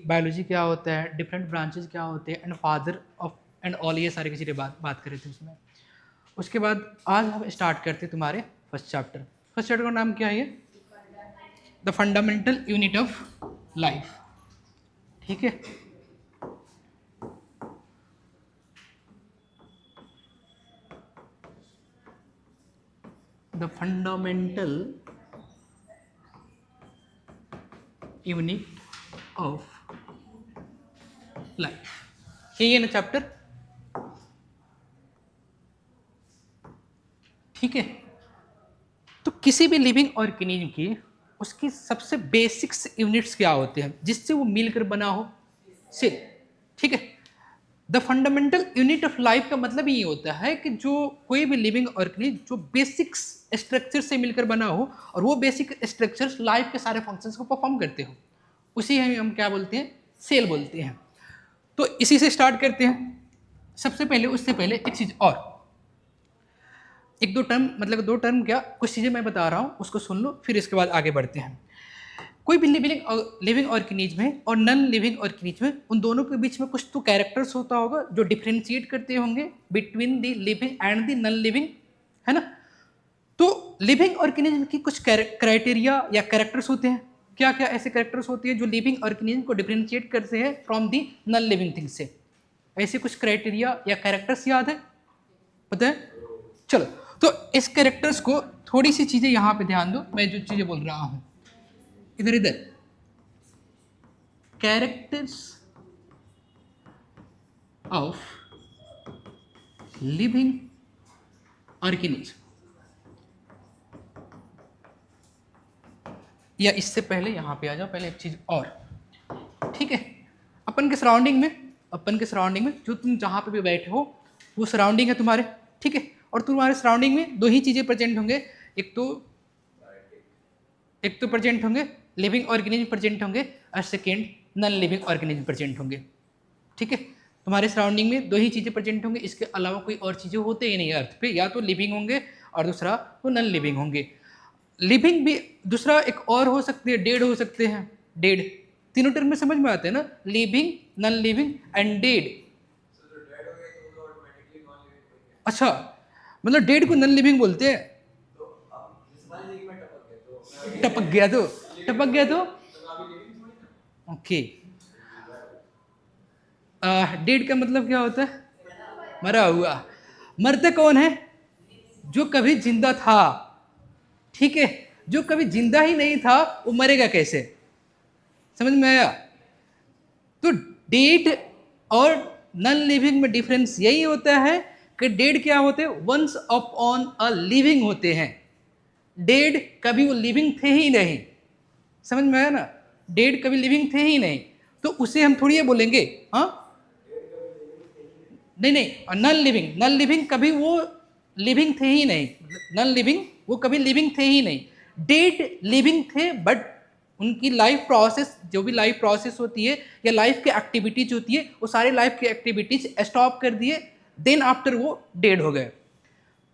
Biology क्या होता है, डिफरेंट ब्रांचेस क्या होते हैं, and father of and all, ये सारी की चीज़ें बात कर रहे थे उसमें। उसके बाद आज हम स्टार्ट करते हैं तुम्हारे फर्स्ट चैप्टर। फर्स्ट चैप्टर का नाम क्या है? ये the fundamental unit of life. ठीक है, the fundamental unit of life, ये ना चैप्टर। ठीक है, तो किसी भी लिविंग ऑर्गेनिज्म की उसकी सबसे बेसिक्स यूनिट्स क्या होते हैं जिससे वो मिलकर बना हो? सेल। ठीक है, the fundamental unit of life का मतलब ये होता है कि जो कोई भी लिविंग ऑर्गेनिज्म जो बेसिक्स स्ट्रक्चर से मिलकर बना हो और वो बेसिक स्ट्रक्चर्स लाइफ के सारे फंक्शंस को परफॉर्म करते हो, उसी हम क्या बोलते हैं? सेल बोलते हैं। तो इसी से स्टार्ट करते हैं। सबसे पहले, उससे पहले एक चीज और, एक दो टर्म, मतलब दो टर्म क्या, कुछ चीज़ें मैं बता रहा हूँ उसको सुन लो, फिर इसके बाद आगे बढ़ते हैं। कोई भी लिविंग ऑर्गेनिज्म है और नॉन लिविंग ऑर्गेनिज्म है, उन दोनों के बीच में कुछ तो कैरेक्टर्स होता होगा जो डिफ्रेंशिएट करते होंगे between the living and the non living, है ना? तो लिविंग ऑर्गेनिज्म की कुछ क्राइटेरिया या कैरेक्टर्स होते हैं। क्या क्या ऐसे कैरेक्टर्स होते हैं जो लिविंग ऑर्गेनिज्म को डिफ्रेंशिएट करते हैं from the non living thing से? ऐसे कुछ क्राइटेरिया या कैरेक्टर्स याद है? पता है? चलो, तो इस कैरेक्टर्स को थोड़ी सी चीजें यहां पे ध्यान दो, मैं जो चीजें बोल रहा हूं इधर इधर। कैरेक्टर्स ऑफ लिविंग ऑर्गेनिज्म, या इससे पहले यहां पे आ जाओ, पहले एक चीज और। ठीक है, अपन के सराउंडिंग में जो तुम जहां पे भी बैठे हो वो सराउंडिंग है तुम्हारे। ठीक है, और तुम्हारे सराउंडिंग में दो ही चीजें प्रेजेंट होंगे, एक तो प्रेजेंट होंगे लिविंग ऑर्गेनिज्म प्रेजेंट होंगे, और second non living organism present होंगे। ठीक है, तुम्हारे सराउंडिंग में दो ही चीज़ें प्रेजेंट होंगे, इसके अलावा कोई और चीज़ें होते ही नहीं अर्थ पे, या तो लिविंग होंगे और दूसरा वो नॉन लिविंग होंगे। लिविंग भी दूसरा एक और हो सकती है, डेड हो सकते हैं। डेड, तीनों टर्म में समझ में आते हैं ना, living, non living and dead. अच्छा, मतलब डेड को नॉन लिविंग बोलते हैं? टपक गया तो ओके। डेड का मतलब क्या होता है? मरा हुआ। मरते कौन है? जो कभी जिंदा था। ठीक है, जो कभी जिंदा ही नहीं था वो मरेगा कैसे? समझ में आया? तो डेड और नॉन लिविंग में डिफरेंस यही होता है कि डेड क्या होते हैं? वंस अपॉन अ लिविंग होते हैं। डेड कभी वो लिविंग थे ही नहीं। समझ में आया ना? डेड कभी लिविंग थे ही नहीं, तो उसे हम थोड़ी ये बोलेंगे। हाँ, नहीं, नॉन लिविंग कभी वो लिविंग थे ही नहीं। नॉन लिविंग वो कभी लिविंग थे ही नहीं। डेड लिविंग थे, बट उनकी लाइफ प्रोसेस, जो भी लाइफ प्रोसेस होती है या लाइफ की एक्टिविटीज होती है, वो सारे लाइफ की एक्टिविटीज स्टॉप कर दिए, देन आफ्टर वो डेड हो गए।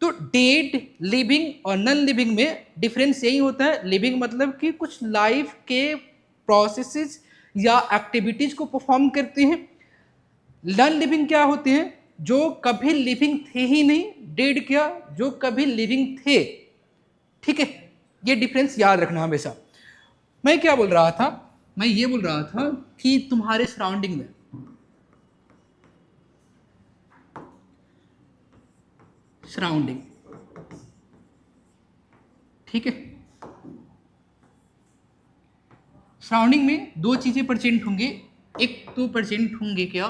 तो डेड, लिविंग और नॉन लिविंग में डिफरेंस यही होता है। लिविंग मतलब कि कुछ लाइफ के प्रोसेसेस या एक्टिविटीज को परफॉर्म करते हैं। नॉन लिविंग क्या होते हैं? जो कभी लिविंग थे ही नहीं। डेड क्या? जो कभी लिविंग थे। ठीक है, ये डिफरेंस याद रखना हमेशा। मैं क्या बोल रहा था? मैं ये बोल रहा था कि तुम्हारे सराउंडिंग में सराउंडिंग, ठीक है, सराउंडिंग में दो चीजें प्रेजेंट होंगे। एक तो प्रेजेंट होंगे क्या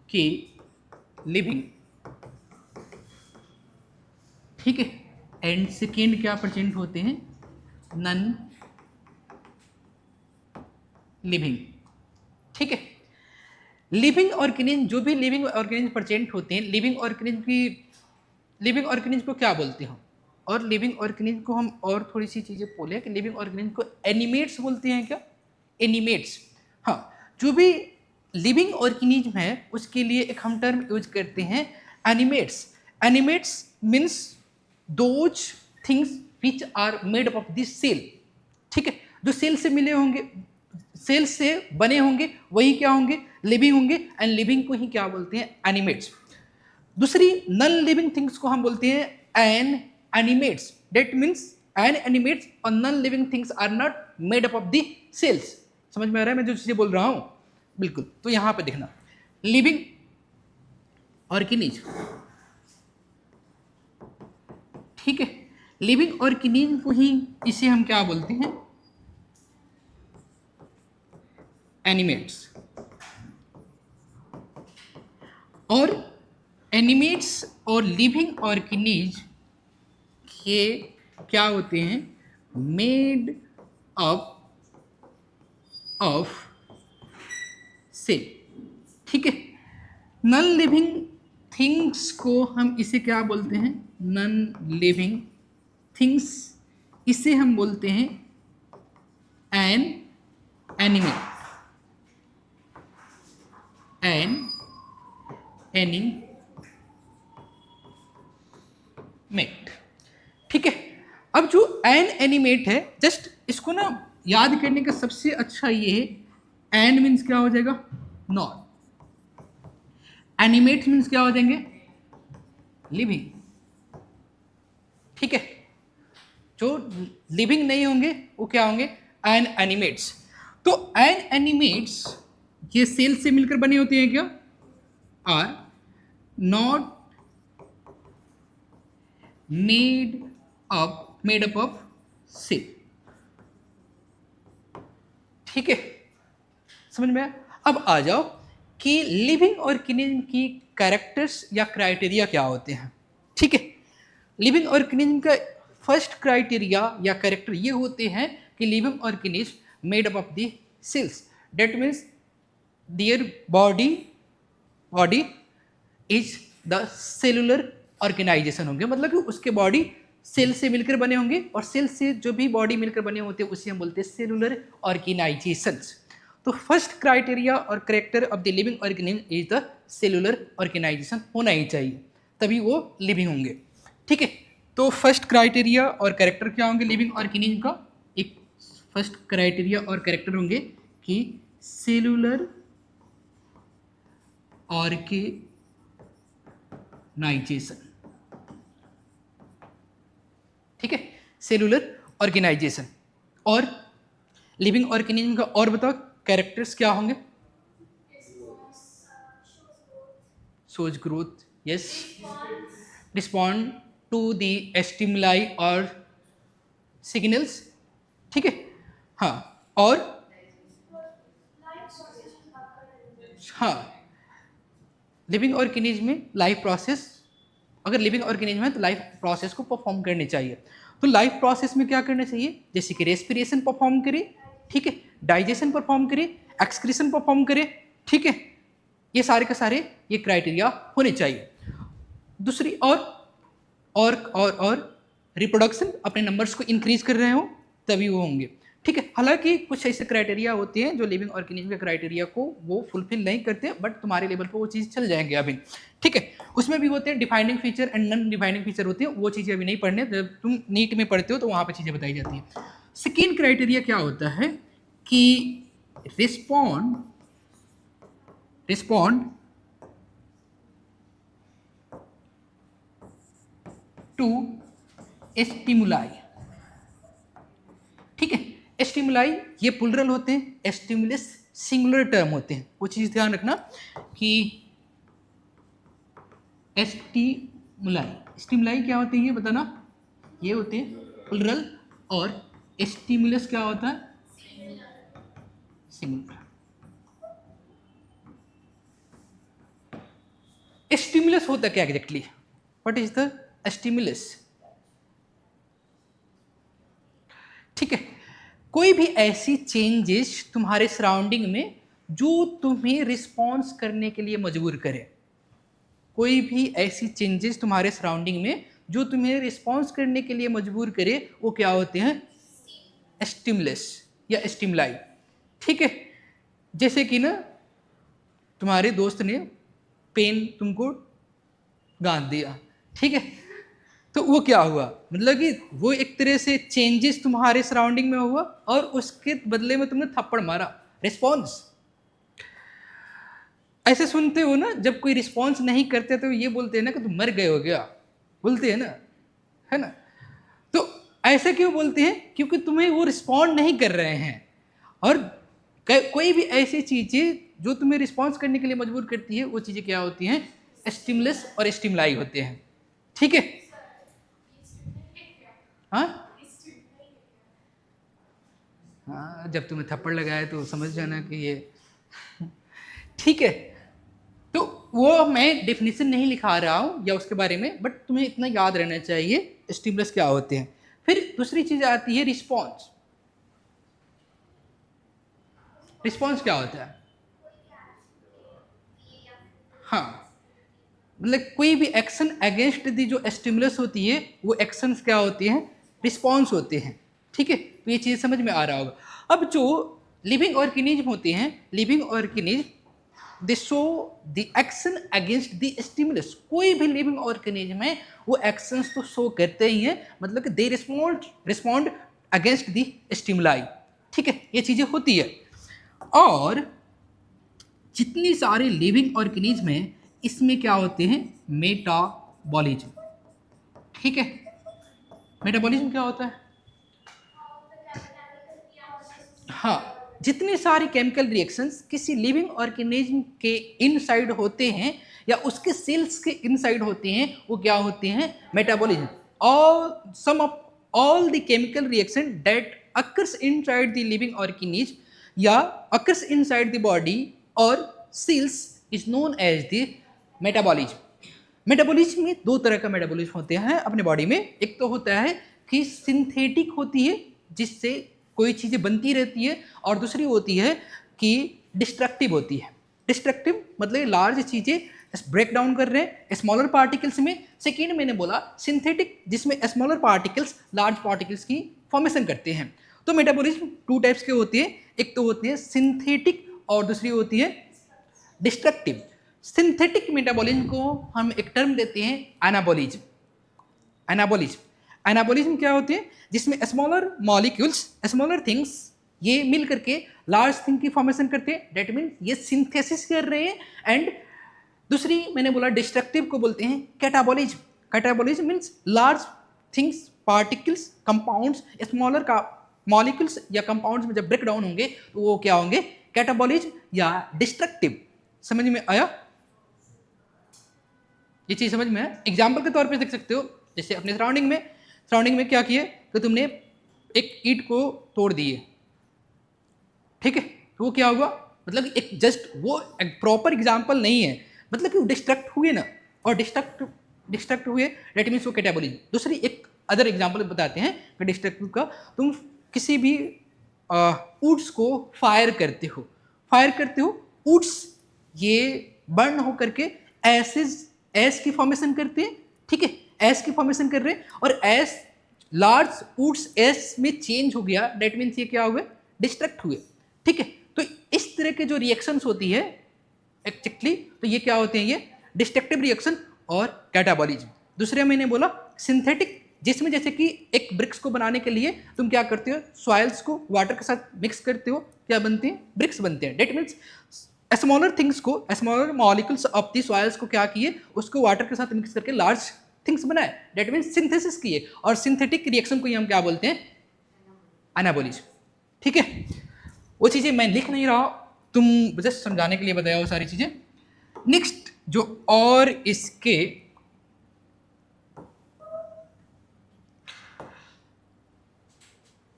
कि लिविंग, ठीक है, एंड सेकेंड क्या प्रेजेंट होते हैं? Non living. ठीक है, लिविंग ऑर्गेनिज्म, जो भी लिविंग ऑर्गेनिज्म प्रेजेंट होते हैं, लिविंग ऑर्गेनिज्म को क्या बोलते हैं? और लिविंग ऑर्गेनिज्म को हम और थोड़ी सी चीजें बोले कि लिविंग ऑर्गेनिज्म को एनिमेट्स बोलते हैं क्या? एनिमेट्स। हाँ, जो भी लिविंग ऑर्गेनिज्म है उसके लिए एक हम टर्म यूज करते हैं, animates. Animates means those things which are made up of this cell. ठीक है, जो सेल से मिले होंगे, सेल से बने होंगे वही क्या होंगे, लिविंग होंगे, एंड लिविंग को ही क्या बोलते हैं, एनिमेट्स। दूसरी नॉन लिविंग थिंग्स को हम बोलते हैं inanimates. That means inanimates और non living things are not made up of the cells. समझ में आ रहा है मैं जो चीजें बोल रहा हूं? बिल्कुल। तो यहां पे देखना, लिविंग ऑर्गेनिज, ठीक है, लिविंग ऑर्गेनिज को ही इसे हम क्या बोलते हैं, एनिमेट्स। और एनिमेट्स और लिविंग ऑर्गेनिज ये क्या होते हैं, मेड अप ऑफ सेल, ठीक है। नॉन लिविंग थिंग्स को हम इसे क्या बोलते हैं, नॉन लिविंग थिंग्स, इसे हम बोलते हैं एन एनिमेट, एन एनिमेट, ठीक है। अब जो एन एनिमेट है, जस्ट इसको ना याद करने का सबसे अच्छा ये है, एन मीन्स क्या हो जाएगा, नॉन, एनिमेट मीन्स क्या हो जाएंगे, लिविंग, ठीक है। जो लिविंग नहीं होंगे वो क्या होंगे, एन एनिमेट्स। तो एन एनिमेट्स ये सेल से मिलकर बने होते हैं क्या, are not made up of cell, ठीक है। समझ में आया? अब आ जाओ कि लिविंग ऑर्गेनिज्म की कैरेक्टर्स या क्राइटेरिया क्या होते हैं, ठीक है। लिविंग ऑर्गेनिज्म का फर्स्ट क्राइटेरिया या कैरेक्टर ये होते हैं कि living organism made up of the cells. That means their body is the cellular organisation होंगे, मतलब कि उसके बॉडी सेल से मिलकर बने होंगे, और सेल से जो भी बॉडी मिलकर बने होते हैं उसे हम बोलते हैं सेलुलर ऑर्गेनाइजेशंस। तो फर्स्ट क्राइटेरिया और character of the living organism is the cellular organisation होना ही चाहिए, तभी वो लिविंग होंगे, ठीक है। तो फर्स्ट क्राइटेरिया और कैरेक्टर क्या होंगे लिविंग ऑर्गेनिज्म का, एक फर्स्ट क्राइटेरिया और कैरेक्टर होंगे कि सेलुलर ऑर्गेनाइजेशन, ठीक है, सेलुलर ऑर्गेनाइजेशन। और लिविंग ऑर्गेनिज्म का और बताओ कैरेक्टर्स क्या होंगे, shows growth, yes, respond to the stimuli और सिग्नल्स, ठीक है, हाँ। और हाँ, लिविंग ऑर्गेनिज्म में लाइफ प्रोसेस, अगर लिविंग ऑर्गेनिज्म है तो लाइफ प्रोसेस को परफॉर्म करनी चाहिए। तो लाइफ प्रोसेस में क्या करना चाहिए, जैसे कि रेस्पिरेशन परफॉर्म करे, ठीक है, डाइजेशन परफॉर्म करे, एक्सक्रीशन परफॉर्म करे, ठीक है, ये सारे के सारे ये क्राइटेरिया होने चाहिए। दूसरी और रिप्रोडक्शन, अपने नंबर्स को इंक्रीज कर रहे हो तभी वो होंगे, ठीक है। हालांकि कुछ ऐसे क्राइटेरिया होते हैं जो लिविंग ऑर्गेनिज्म के क्राइटेरिया को वो फुलफिल नहीं करते, बट तुम्हारे लेवल पर वो चीज़ चल जाएंगे अभी, ठीक है। उसमें भी होते हैं defining feature and non defining feature होते हैं, वो चीज़ें अभी नहीं पढ़ने, जब तुम नीट में पढ़ते हो तो वहाँ पर चीज़ें बताई जाती हैं। सेकेंड क्राइटेरिया क्या होता है कि रिस्पॉन्ड टू स्टिमुलाई, ठीक है। स्टिमुलाई ये प्लुरल होते हैं, स्टिमुलस सिंगुलर टर्म होते हैं, वो चीज़ ध्यान रखना कि स्टिमुलाई क्या होते हैं ये बताना, ये होते हैं प्लुरल, और स्टिमुलस क्या होता है, सिंगुलर। स्टिमुलस होता क्या exactly, what is the stimulus, ठीक है। कोई भी ऐसी चेंजेस तुम्हारे सराउंडिंग में जो तुम्हें रिस्पॉन्स करने के लिए मजबूर करे, कोई भी ऐसी चेंजेस तुम्हारे सराउंडिंग में जो तुम्हें रिस्पॉन्स करने के लिए मजबूर करे, वो क्या होते हैं, स्टिमुलस या स्टिमुलाई, ठीक है। जैसे कि ना तुम्हारे दोस्त ने पेन तुमको गांध दिया, ठीक है, तो वो क्या हुआ, मतलब कि वो एक तरह से चेंजेस तुम्हारे सराउंडिंग में हुआ और उसके बदले में तुमने थप्पड़ मारा, रिस्पॉन्स। ऐसे सुनते हो ना, जब कोई रिस्पॉन्स नहीं करते तो ये बोलते हैं ना कि तुम मर गए हो क्या, बोलते हैं ना, है ना। तो ऐसे क्यों बोलते हैं, क्योंकि तुम्हें वो रिस्पॉन्ड नहीं कर रहे हैं। और कोई भी ऐसी चीजें जो तुम्हें रिस्पॉन्स करने के लिए मजबूर करती है, वो चीजें क्या होती हैं, स्टिमुलस और स्टिमुलाई होते हैं। ठीक है, हाँ हाँ, जब तुम्हें थप्पड़ लगाए तो समझ जाना कि ये ठीक है। तो वो मैं डेफिनेशन नहीं लिखा रहा हूँ या उसके बारे में, बट तुम्हें इतना याद रहना चाहिए स्टिमुलस क्या होते हैं। फिर दूसरी चीज आती है रिस्पॉन्स। रिस्पॉन्स क्या होता है, हाँ, मतलब कोई भी एक्शन अगेंस्ट दी जो स्टिमुलस होती है, वो एक्शंस क्या होती हैं, रिस्पॉन्स होते हैं। ठीक है, तो ये चीज़ समझ में आ रहा होगा। अब जो लिविंग ऑर्गेनिज्म होते हैं, living organism they show the action against the stimulus. कोई भी लिविंग ऑर्गेनिज्म है वो एक्शंस तो शो करते ही हैं, मतलब कि they respond against the stimuli. ठीक है, ये चीज़ें होती है। और जितनी सारे लिविंग ऑर्गेनिज्म हैं, इसमें क्या होते हैं, मेटाबॉलिज्म। ठीक है, मेटाबॉलिज्म क्या होता है, हाँ, जितने सारे केमिकल रिएक्शंस किसी लिविंग ऑर्गेनिज्म के इनसाइड होते हैं या उसके सेल्स के इनसाइड होते हैं, वो क्या होते हैं, metabolism. All sum of all the chemical reaction that occurs inside the living organism या अकर्स इनसाइड द बॉडी और cells is known as the metabolism. Metabolism में दो तरह का मेटाबॉलिज्म होते हैं अपने बॉडी में। एक तो होता है कि सिंथेटिक होती है, जिससे कोई चीज़ें बनती रहती है, और दूसरी होती है कि डिस्ट्रक्टिव होती है। डिस्ट्रक्टिव मतलब लार्ज चीज़ें ब्रेक डाउन कर रहे हैं स्मॉलर पार्टिकल्स में। सेकेंड मैंने बोला सिंथेटिक, जिसमें स्मॉलर पार्टिकल्स लार्ज पार्टिकल्स की फॉर्मेशन करते हैं। तो मेटाबॉलिज्म टू टाइप्स के होती है, एक तो होती है सिंथेटिक और दूसरी होती है डिस्ट्रक्टिव। सिंथेटिक मेटाबॉलिज्म को हम एक टर्म देते हैं एनाबॉलिज्म। एनाबॉलिज्म एनाबॉलिज्म क्या होते हैं, जिसमें स्मॉलर मॉलिक्यूल्स, स्मॉलर थिंग्स ये मिल करके लार्ज थिंग की फॉर्मेशन करते हैं, डेट मीन ये सिंथेसिस कर रहे हैं। एंड दूसरी मैंने बोला डिस्ट्रक्टिव को बोलते हैं catabolism. Catabolism means large things, particles, compounds smaller का मॉलिक्यूल्स या कंपाउंड्स में जब ब्रेक डाउन होंगे तो वो क्या होंगे, कैटाबॉलिज्म या डिस्ट्रक्टिव। समझ में आया, ये चीज समझ में है। एग्जाम्पल के तौर पे देख सकते हो, जैसे अपने सराउंडिंग में क्या किए कि तुमने एक ईंट को तोड़ दिए, ठीक है, तो वो क्या हुआ, मतलब एक जस्ट वो एक प्रॉपर एग्जाम्पल नहीं है, मतलब कि वो डिस्ट्रक्ट हुए ना, और डिस्ट्रक्ट हुए डेट मीन्स वो कैटेगोरी। दूसरी एक अदर एग्जाम्पल बताते हैं कि डिस्ट्रक्टिव का, तुम किसी भी वुड्स को फायर करते हो वुड्स ये बर्न होकर के एस की फॉर्मेशन करते हैं। ठीक है, एस की फॉर्मेशन कर रहे हैं, और एस लार्ज वुड्स एस में चेंज हो गया, डेट मीन्स ये क्या हुए, डिस्ट्रक्ट हुए। ठीक है, तो इस तरह के जो रिएक्शंस होती है एक्चुअली, तो ये क्या होते हैं, ये डिस्ट्रक्टिव रिएक्शन और कैटाबॉलिज्म। दूसरे मैंने बोला सिंथेटिक, जिसमें जैसे कि एक ब्रिक्स को बनाने के लिए तुम क्या करते हो, सॉइल्स को वाटर के साथ मिक्स करते हो, क्या बनते हैं, ब्रिक्स बनते हैं। डेट मीन्स स्मॉलर थिंग्स को, smaller molecules of the soils को क्या किए, उसको वाटर के साथ मिक्स करके लार्ज थिंग्स बनाए, डेट मीन्स सिंथेसिस किए। और सिंथेटिक रिएक्शन को हम क्या बोलते हैं, एनाबॉलिज्म। ठीक है, वो चीज़ें मैं लिख नहीं रहा, तुम जस्ट समझाने के लिए बताया वो सारी चीज़ें। नेक्स्ट जो और इसके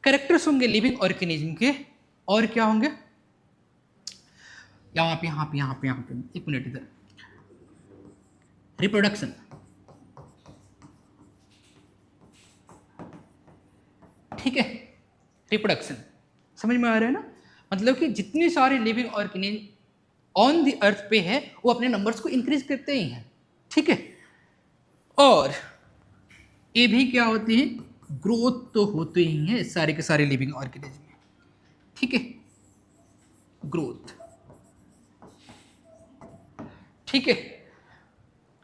कैरेक्टर्स होंगे लिविंग ऑर्गेनिज्म के, और क्या होंगे, यहाँ पे एक मिनट इधर, रिप्रोडक्शन। ठीक है, रिप्रोडक्शन समझ में आ रहा है ना, मतलब कि जितने सारे लिविंग ऑर्गेनिज्म ऑन द अर्थ पे है वो अपने नंबर्स को इंक्रीज करते ही हैं। ठीक है, और ये भी क्या होते हैं, ग्रोथ तो होते ही हैं सारे के सारे लिविंग ऑर्गेनिज्म में। ठीक है, ग्रोथ, ठीक है,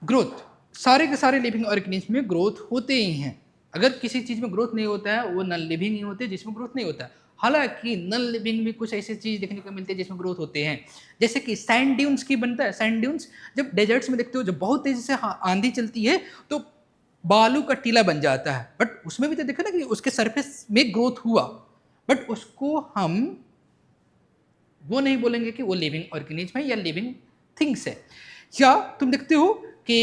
ग्रोथ सारे के सारे लिविंग ऑर्गेनिज्म में ग्रोथ होते ही हैं। अगर किसी चीज़ में ग्रोथ नहीं होता है वो नॉन लिविंग ही होते हैं जिसमें ग्रोथ नहीं होता है। हालांकि नॉन लिविंग में कुछ ऐसी चीज़ देखने को मिलती है जिसमें ग्रोथ होते हैं, जैसे कि सैंड ड्यून्स की बनता है। सैंड ड्यून्स जब डेजर्ट्स में देखते हो, जब बहुत तेजी से आंधी चलती है तो बालू का टीला बन जाता है, बट उसमें भी तो देखा ना कि उसके सरफेस में ग्रोथ हुआ, बट उसको हम वो नहीं बोलेंगे कि वो लिविंग ऑर्गेनिज्म है या लिविंग थिंग्स है। या तुम देखते हो कि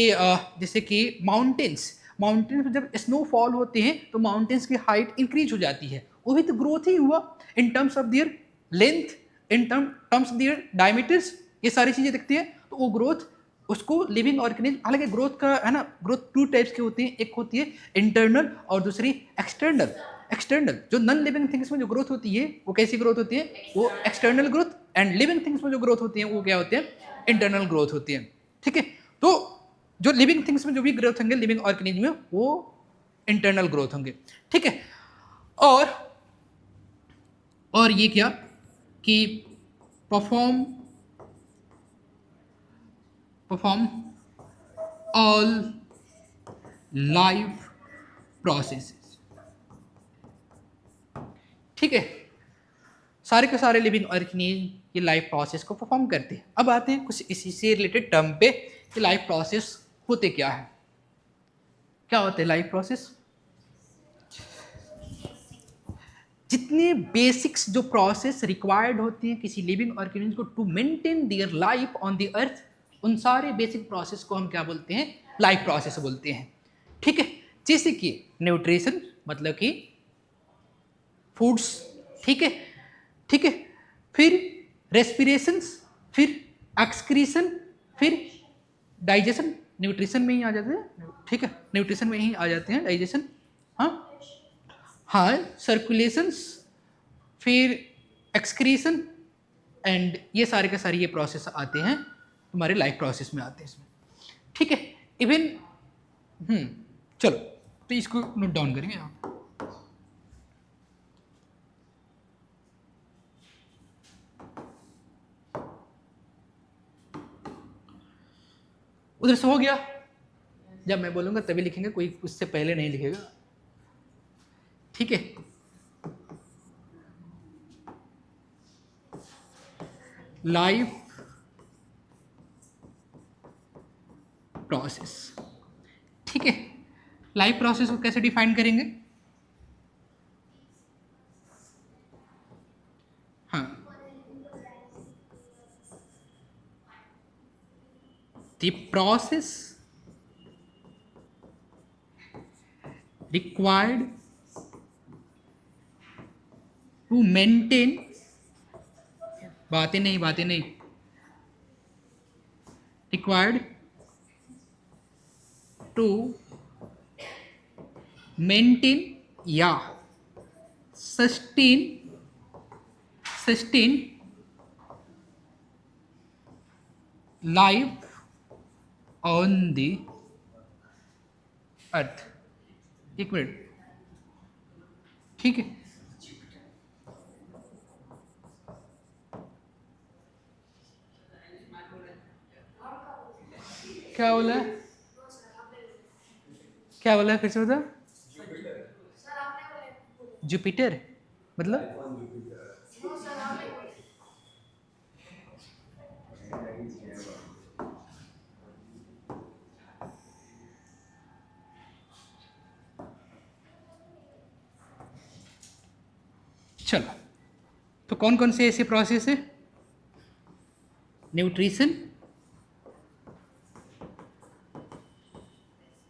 जैसे कि माउंटेन्स में जब स्नोफॉल होते हैं तो माउंटेन्स की हाइट इंक्रीज हो जाती है, वो भी तो ग्रोथ ही हुआ in terms of their length, in terms of their diameters, ये सारी चीज़ें दिखती हैं, तो वो ग्रोथ उसको लिविंग ऑर्गेनिज्म। हालांकि ग्रोथ का है ना, ग्रोथ टू टाइप्स की होती है, एक होती है इंटरनल और दूसरी एक्सटर्नल। एक्सटर्नल जो नॉन लिविंग थिंग्स में जो ग्रोथ होती है वो कैसी ग्रोथ होती है, वो external growth, and living things में जो ग्रोथ होती है वो क्या होती है, इंटरनल ग्रोथ होती है। ठीक है, तो जो लिविंग थिंग्स में जो भी ग्रोथ होंगे लिविंग ऑर्गेनिज्म में वो इंटरनल ग्रोथ होंगे। ठीक है, और ये क्या कि परफॉर्म ऑल लाइफ प्रोसेसेस। ठीक है, सारे के सारे लिविंग ऑर्गेनिज्म ये लाइफ प्रोसेस को परफॉर्म करते हैं। अब आते हैं कुछ इसी से रिलेटेड टर्म पे कि लाइफ प्रोसेस होते क्या है। क्या होते हैं लाइफ प्रोसेस? जितने बेसिक्स जो प्रोसेस रिक्वायर्ड होती हैं किसी लिविंग ऑर्गेनिज्म को to maintain their life on the earth, उन सारे बेसिक प्रोसेस को हम क्या बोलते हैं, लाइफ प्रोसेस बोलते हैं। ठीक है, जैसे कि न्यूट्रिशन मतलब कि फूड्स, ठीक है, ठीक है, फिर रेस्पिरेशंस, फिर एक्सक्रीशन, फिर डाइजेशन, न्यूट्रिशन में ही आ जाते हैं। ठीक है, न्यूट्रिशन में ही आ जाते हैं डाइजेशन। हाँ हाँ, सर्कुलेशंस, फिर एक्सक्रीशन, एंड ये सारे के सारे ये प्रोसेस आते हैं तुम्हारे लाइफ प्रोसेस में आते हैं इसमें। ठीक है, इवन चलो तो इसको नोट डाउन करेंगे आप। उधर से हो गया, जब मैं बोलूंगा तभी लिखेंगे, कोई उससे पहले नहीं लिखेगा। ठीक है, लाइफ प्रोसेस। ठीक है, लाइफ प्रोसेस को कैसे डिफाइन करेंगे? हाँ, the process required to maintain, बातें नहीं, रिक्वायर्ड टू मेंटेन या sustain life on the earth. एक मिनट, ठीक है, क्या बोला है, क्या बोला है, फिर से बता। जुपिटर मतलब चलो, तो कौन कौन से ऐसे प्रोसेस है? न्यूट्रिशन,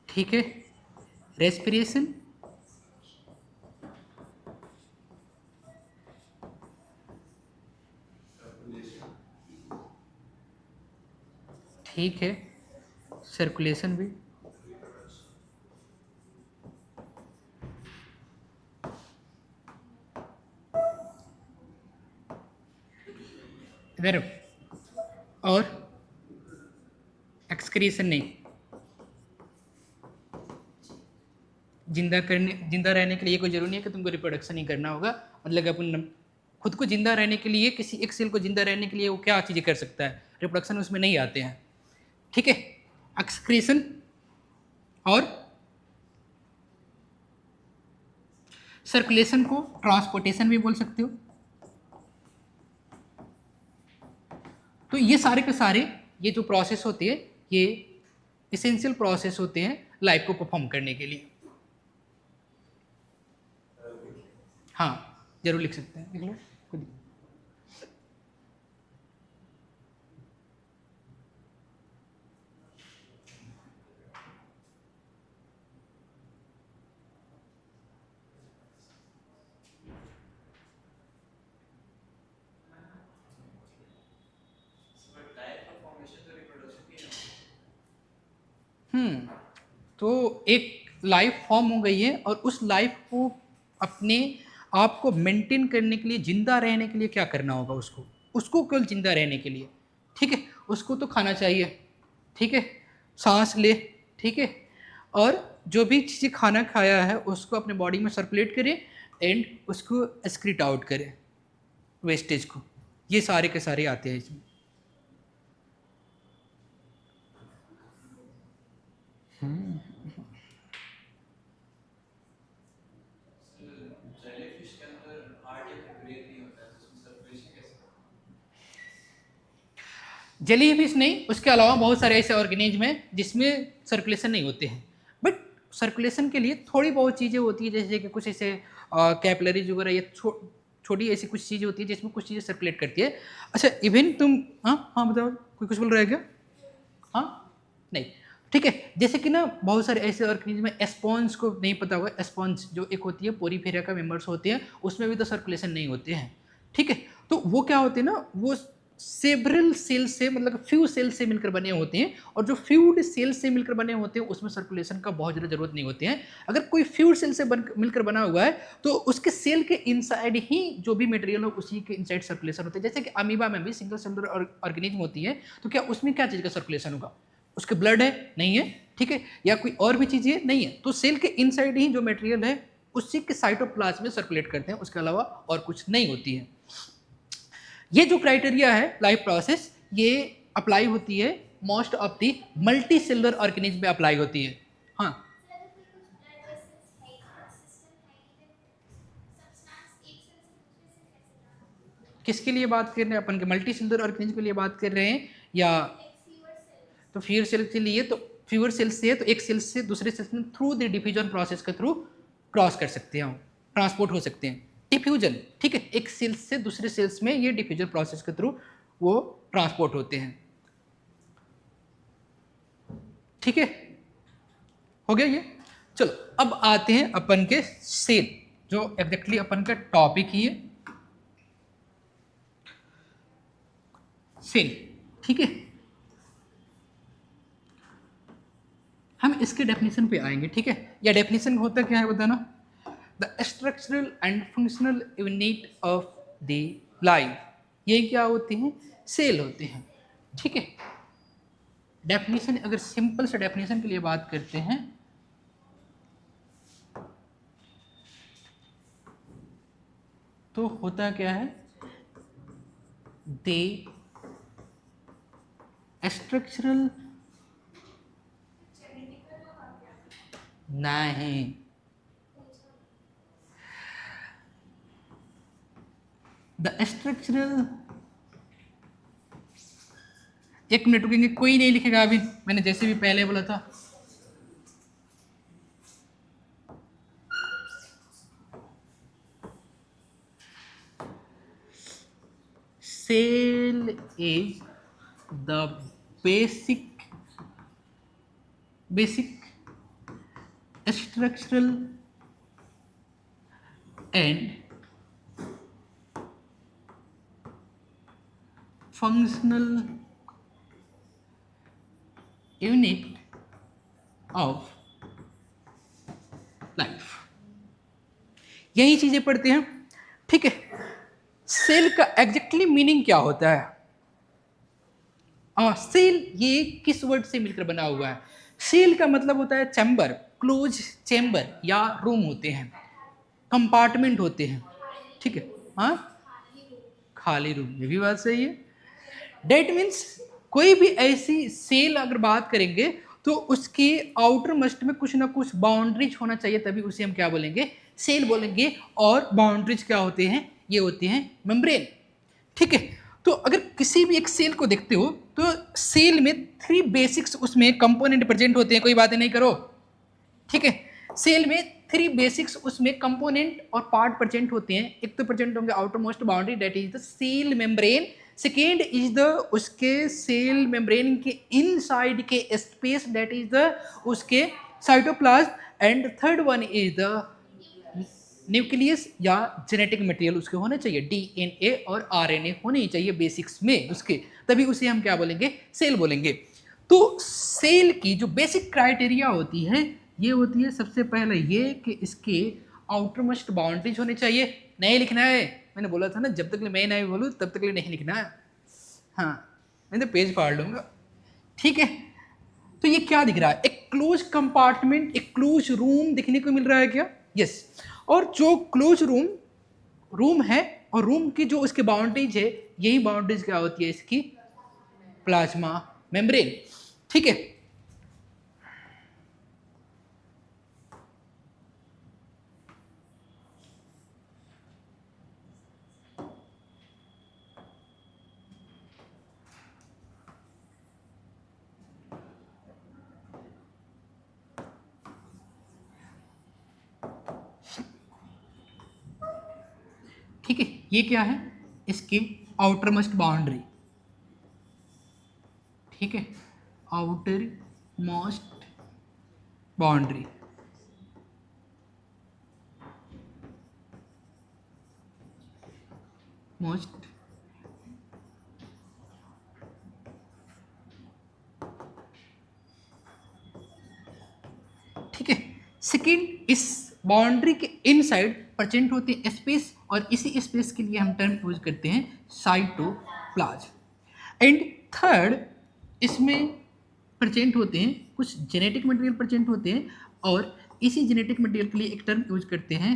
ठीक है, रेस्पिरेशन, ठीक है, सर्कुलेशन भी, इधर, और एक्सक्रीशन नहीं। जिंदा रहने के लिए कोई जरूरी नहीं है कि तुमको रिप्रोडक्शन ही करना होगा। मतलब कि अपन खुद को जिंदा रहने के लिए, किसी एक सेल को जिंदा रहने के लिए वो क्या चीज़ें कर सकता है, रिप्रोडक्शन उसमें नहीं आते हैं। ठीक है, एक्सक्रीशन और सर्कुलेशन को ट्रांसपोर्टेशन भी बोल सकते हो। तो ये सारे के सारे ये जो प्रोसेस होते हैं ये इसेंशियल प्रोसेस होते हैं लाइफ को परफॉर्म करने के लिए। हाँ जरूर लिख सकते हैं, लिख लो खुद। तो एक लाइफ फॉर्म हो गई है और उस लाइफ को अपने आप को मेंटेन करने के लिए, जिंदा रहने के लिए क्या करना होगा उसको, उसको केवल जिंदा रहने के लिए, ठीक है, उसको तो खाना चाहिए, ठीक है, सांस ले, ठीक है, और जो भी चीज़ें खाना खाया है उसको अपने बॉडी में सर्कुलेट करे एंड उसको एक्सक्रीट आउट करे वेस्टेज को। ये सारे के सारे आते हैं इसमें। जेली फिश नहीं, उसके अलावा बहुत सारे ऐसे ऑर्गेनिज्म हैं जिसमें सर्कुलेशन नहीं होते हैं, बट सर्कुलेशन के लिए थोड़ी बहुत चीज़ें होती है, जैसे कि कुछ ऐसे कैपलरीज वगैरह या छोटी ऐसी कुछ चीज़ें होती है जिसमें कुछ चीज़ें सर्कुलेट करती है। अच्छा इवन तुम, हाँ हाँ बताओ, कोई कुछ बोल रहा है क्या? हाँ नहीं, ठीक है, जैसे कि ना बहुत सारे ऐसे ऑर्गेनिज्म में एस्पॉन्ज को नहीं पता होगा, एस्पॉन्ज जो एक होती है पोरीफेरा का मेंबर्स होते हैं, उसमें भी तो सर्कुलेशन नहीं होते हैं, ठीक है, तो वो क्या होते हैं ना, वो सेवरल सेल से, मतलब फ्यू सेल से मिलकर बने होते हैं, और जो फ्यूड सेल से मिलकर बने होते हैं उसमें सर्कुलेशन का बहुत ज़्यादा जरूरत नहीं होती है। अगर कोई फ्यूड सेल से मिलकर बना हुआ है तो उसके सेल के इनसाइड ही जो भी मटेरियल हो उसी के इनसाइड सर्कुलेशन होता है। जैसे कि अमीबा में भी सिंगल सेलुलर ऑर्गेनिज्म होती है, तो क्या उसमें क्या चीज़ का सर्कुलेशन होगा? उसके ब्लड है? नहीं है, ठीक है, या कोई और भी चीज़ है? नहीं है, तो सेल के इनसाइड ही जो मटेरियल है उसी के साइटोप्लाज्म में सर्कुलेट करते हैं, उसके अलावा और कुछ नहीं होती है। ये जो क्राइटेरिया है लाइफ प्रोसेस, ये अप्लाई होती है most of the multicellular organism में अप्लाई होती है। हाँ किसके लिए बात कर रहे हैं अपन के? मल्टी सेलुलर ऑर्गेनिज्म के लिए बात कर रहे हैं या? तो फ्यूअर सेल के लिए, तो फ्यूअर सेल से तो एक सेल से दूसरे सेल में थ्रू द डिफ्यूजन प्रोसेस के थ्रू क्रॉस कर सकते हैं, ट्रांसपोर्ट हो सकते हैं। डिफ्यूजन, ठीक है, एक सेल से दूसरे सेल्स में ये डिफ्यूजन प्रोसेस के थ्रू वो ट्रांसपोर्ट होते हैं, ठीक है, हो गया ये। चलो अब आते हैं अपन के सेल, जो एग्जैक्टली अपन का टॉपिक ही है, सेल, ठीक है। हम इसके डेफिनेशन पे आएंगे, ठीक है, या डेफिनेशन होता क्या है बताना? The structural and functional unit of the life, ये क्या होते हैं? सेल होते हैं, ठीक है। डेफिनेशन, अगर सिंपल से डेफिनेशन के लिए बात करते हैं तो होता क्या है? दे स्ट्रक्चरल, नहीं, द स्ट्रक्चरल, एक मिनट रुकेंगे, कोई नहीं लिखेगा अभी, मैंने जैसे भी पहले बोला था। Cell is the basic structural and functional unit of life, यही चीजें पढ़ते हैं, ठीक है। सेल का एग्जैक्टली मीनिंग क्या होता है? सेल ये किस वर्ड से मिलकर बना हुआ है? सेल का मतलब होता है चैम्बर, क्लोज चैम्बर या रूम होते हैं, कंपार्टमेंट होते हैं, ठीक है। हाँ खाली रूम, ये भी बात सही है। डेट मीन्स कोई भी ऐसी सेल अगर बात करेंगे तो उसके आउटर मस्ट में कुछ ना कुछ बाउंड्रीज होना चाहिए, तभी उसे हम क्या बोलेंगे, सेल बोलेंगे। और बाउंड्रीज क्या होते हैं, ये होते हैं मेम्ब्रेन। ठीक है, तो अगर किसी भी एक सेल को देखते हो तो सेल में 3 बेसिक्स उसमें कंपोनेंट प्रेजेंट होते हैं, कोई बातें नहीं करो। ठीक है, सेल में 3 बेसिक्स उसमें कंपोनेंट और पार्ट प्रेजेंट होते हैं। एक तो प्रेजेंट होंगे outermost boundary, that is the cell membrane. Second is the उसके सेल मेम्ब्रेन के इनसाइड के स्पेस, दैट इज द उसके cytoplasm. And third one is the nucleus या जेनेटिक मटेरियल उसके होना चाहिए, डीएनए और आरएनए होने चाहिए बेसिक्स में उसके, तभी उसे हम क्या बोलेंगे, सेल बोलेंगे। तो सेल की जो बेसिक क्राइटेरिया होती है, ये होती है सबसे पहले ये कि इसके आउटर मोस्ट बाउंड्रीज होने चाहिए। नहीं लिखना है, मैंने बोला था ना, जब तक मैं नहीं बोलूँ तब तक नहीं लिखना है। हाँ, मैं तो पेज फाड़ लूँगा। ठीक है, तो ये क्या दिख रहा है, एक क्लोज कंपार्टमेंट, एक क्लोज रूम दिखने को मिल रहा है क्या, यस। और जो क्लोज रूम है और रूम की जो उसके बाउंड्रीज है, यही बाउंड्रीज क्या होती है इसकी, प्लाज्मा मेम्ब्रेन। ठीक है, ठीक है, ये क्या है, इसकी आउटर मोस्ट बाउंड्री। ठीक है, आउटर मोस्ट बाउंड्री। मोस्ट ठीक है, सेकेंड, इस बाउंड्री के इनसाइड प्रेजेंट होते हैं स्पेस, और इसी स्पेस के लिए हम टर्म यूज करते हैं साइटोप्लाज्म। एंड थर्ड, इसमें प्रेजेंट होते हैं कुछ जेनेटिक मटेरियल प्रेजेंट होते हैं, और इसी जेनेटिक मटेरियल के लिए एक टर्म यूज करते हैं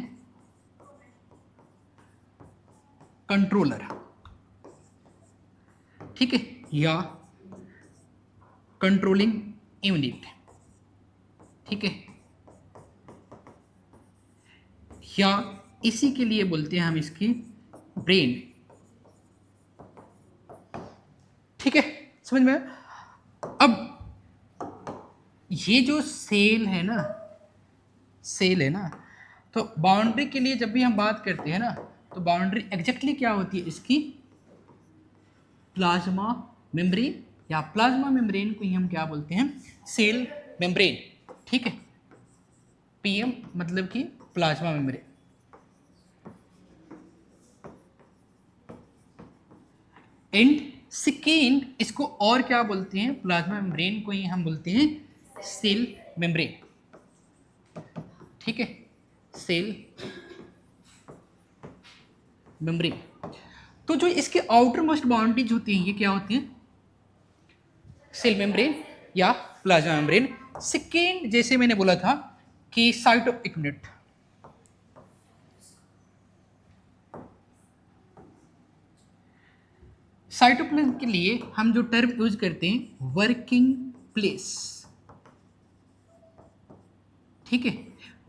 कंट्रोलर। ठीक है, या कंट्रोलिंग यूनिट। ठीक है, या इसी के लिए बोलते हैं हम इसकी ब्रेन। ठीक है, समझ में। अब ये जो सेल है ना, तो बाउंड्री के लिए जब भी हम बात करते हैं ना, तो बाउंड्री एग्जैक्टली क्या होती है इसकी, प्लाज्मा मेम्ब्रेन, या प्लाज्मा मेम्ब्रेन को ही हम क्या बोलते हैं, सेल मेम्ब्रेन। ठीक है, पीएम मतलब कि प्लाज्मा मेम्ब्रेन। एंड सेकेंड, इसको और क्या बोलते हैं, प्लाज्मा मेम्ब्रेन को ही हम बोलते हैं सेल मेम्ब्रेन। ठीक है, सेल मेम्ब्रेन। तो जो इसके आउटर मोस्ट बाउंड्रीज होती हैं, ये क्या होती है, सेल मेम्ब्रेन या प्लाज्मा मेम्ब्रेन। सेकेंड, जैसे मैंने बोला था कि एक मिनट, साइटोप्लाज्म के लिए हम जो टर्म यूज करते हैं, वर्किंग प्लेस। ठीक है,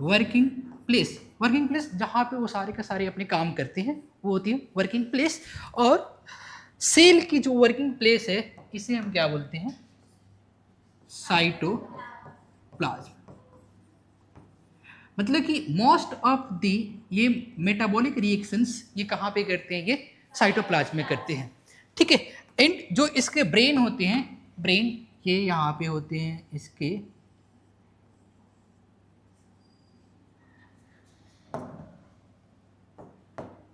वर्किंग प्लेस जहां पे वो सारे का सारे अपने काम करते हैं, वो होती है वर्किंग प्लेस। और सेल की जो वर्किंग प्लेस है, इसे हम क्या बोलते हैं, साइटोप्लाज्म। मतलब कि मोस्ट ऑफ दी ये मेटाबॉलिक रिएक्शंस ये कहाँ पे करते हैं, ये साइटोप्लाज्म में करते हैं। ठीक है, एंड जो इसके ब्रेन होते हैं, ब्रेन ये यहाँ पे होते हैं, इसके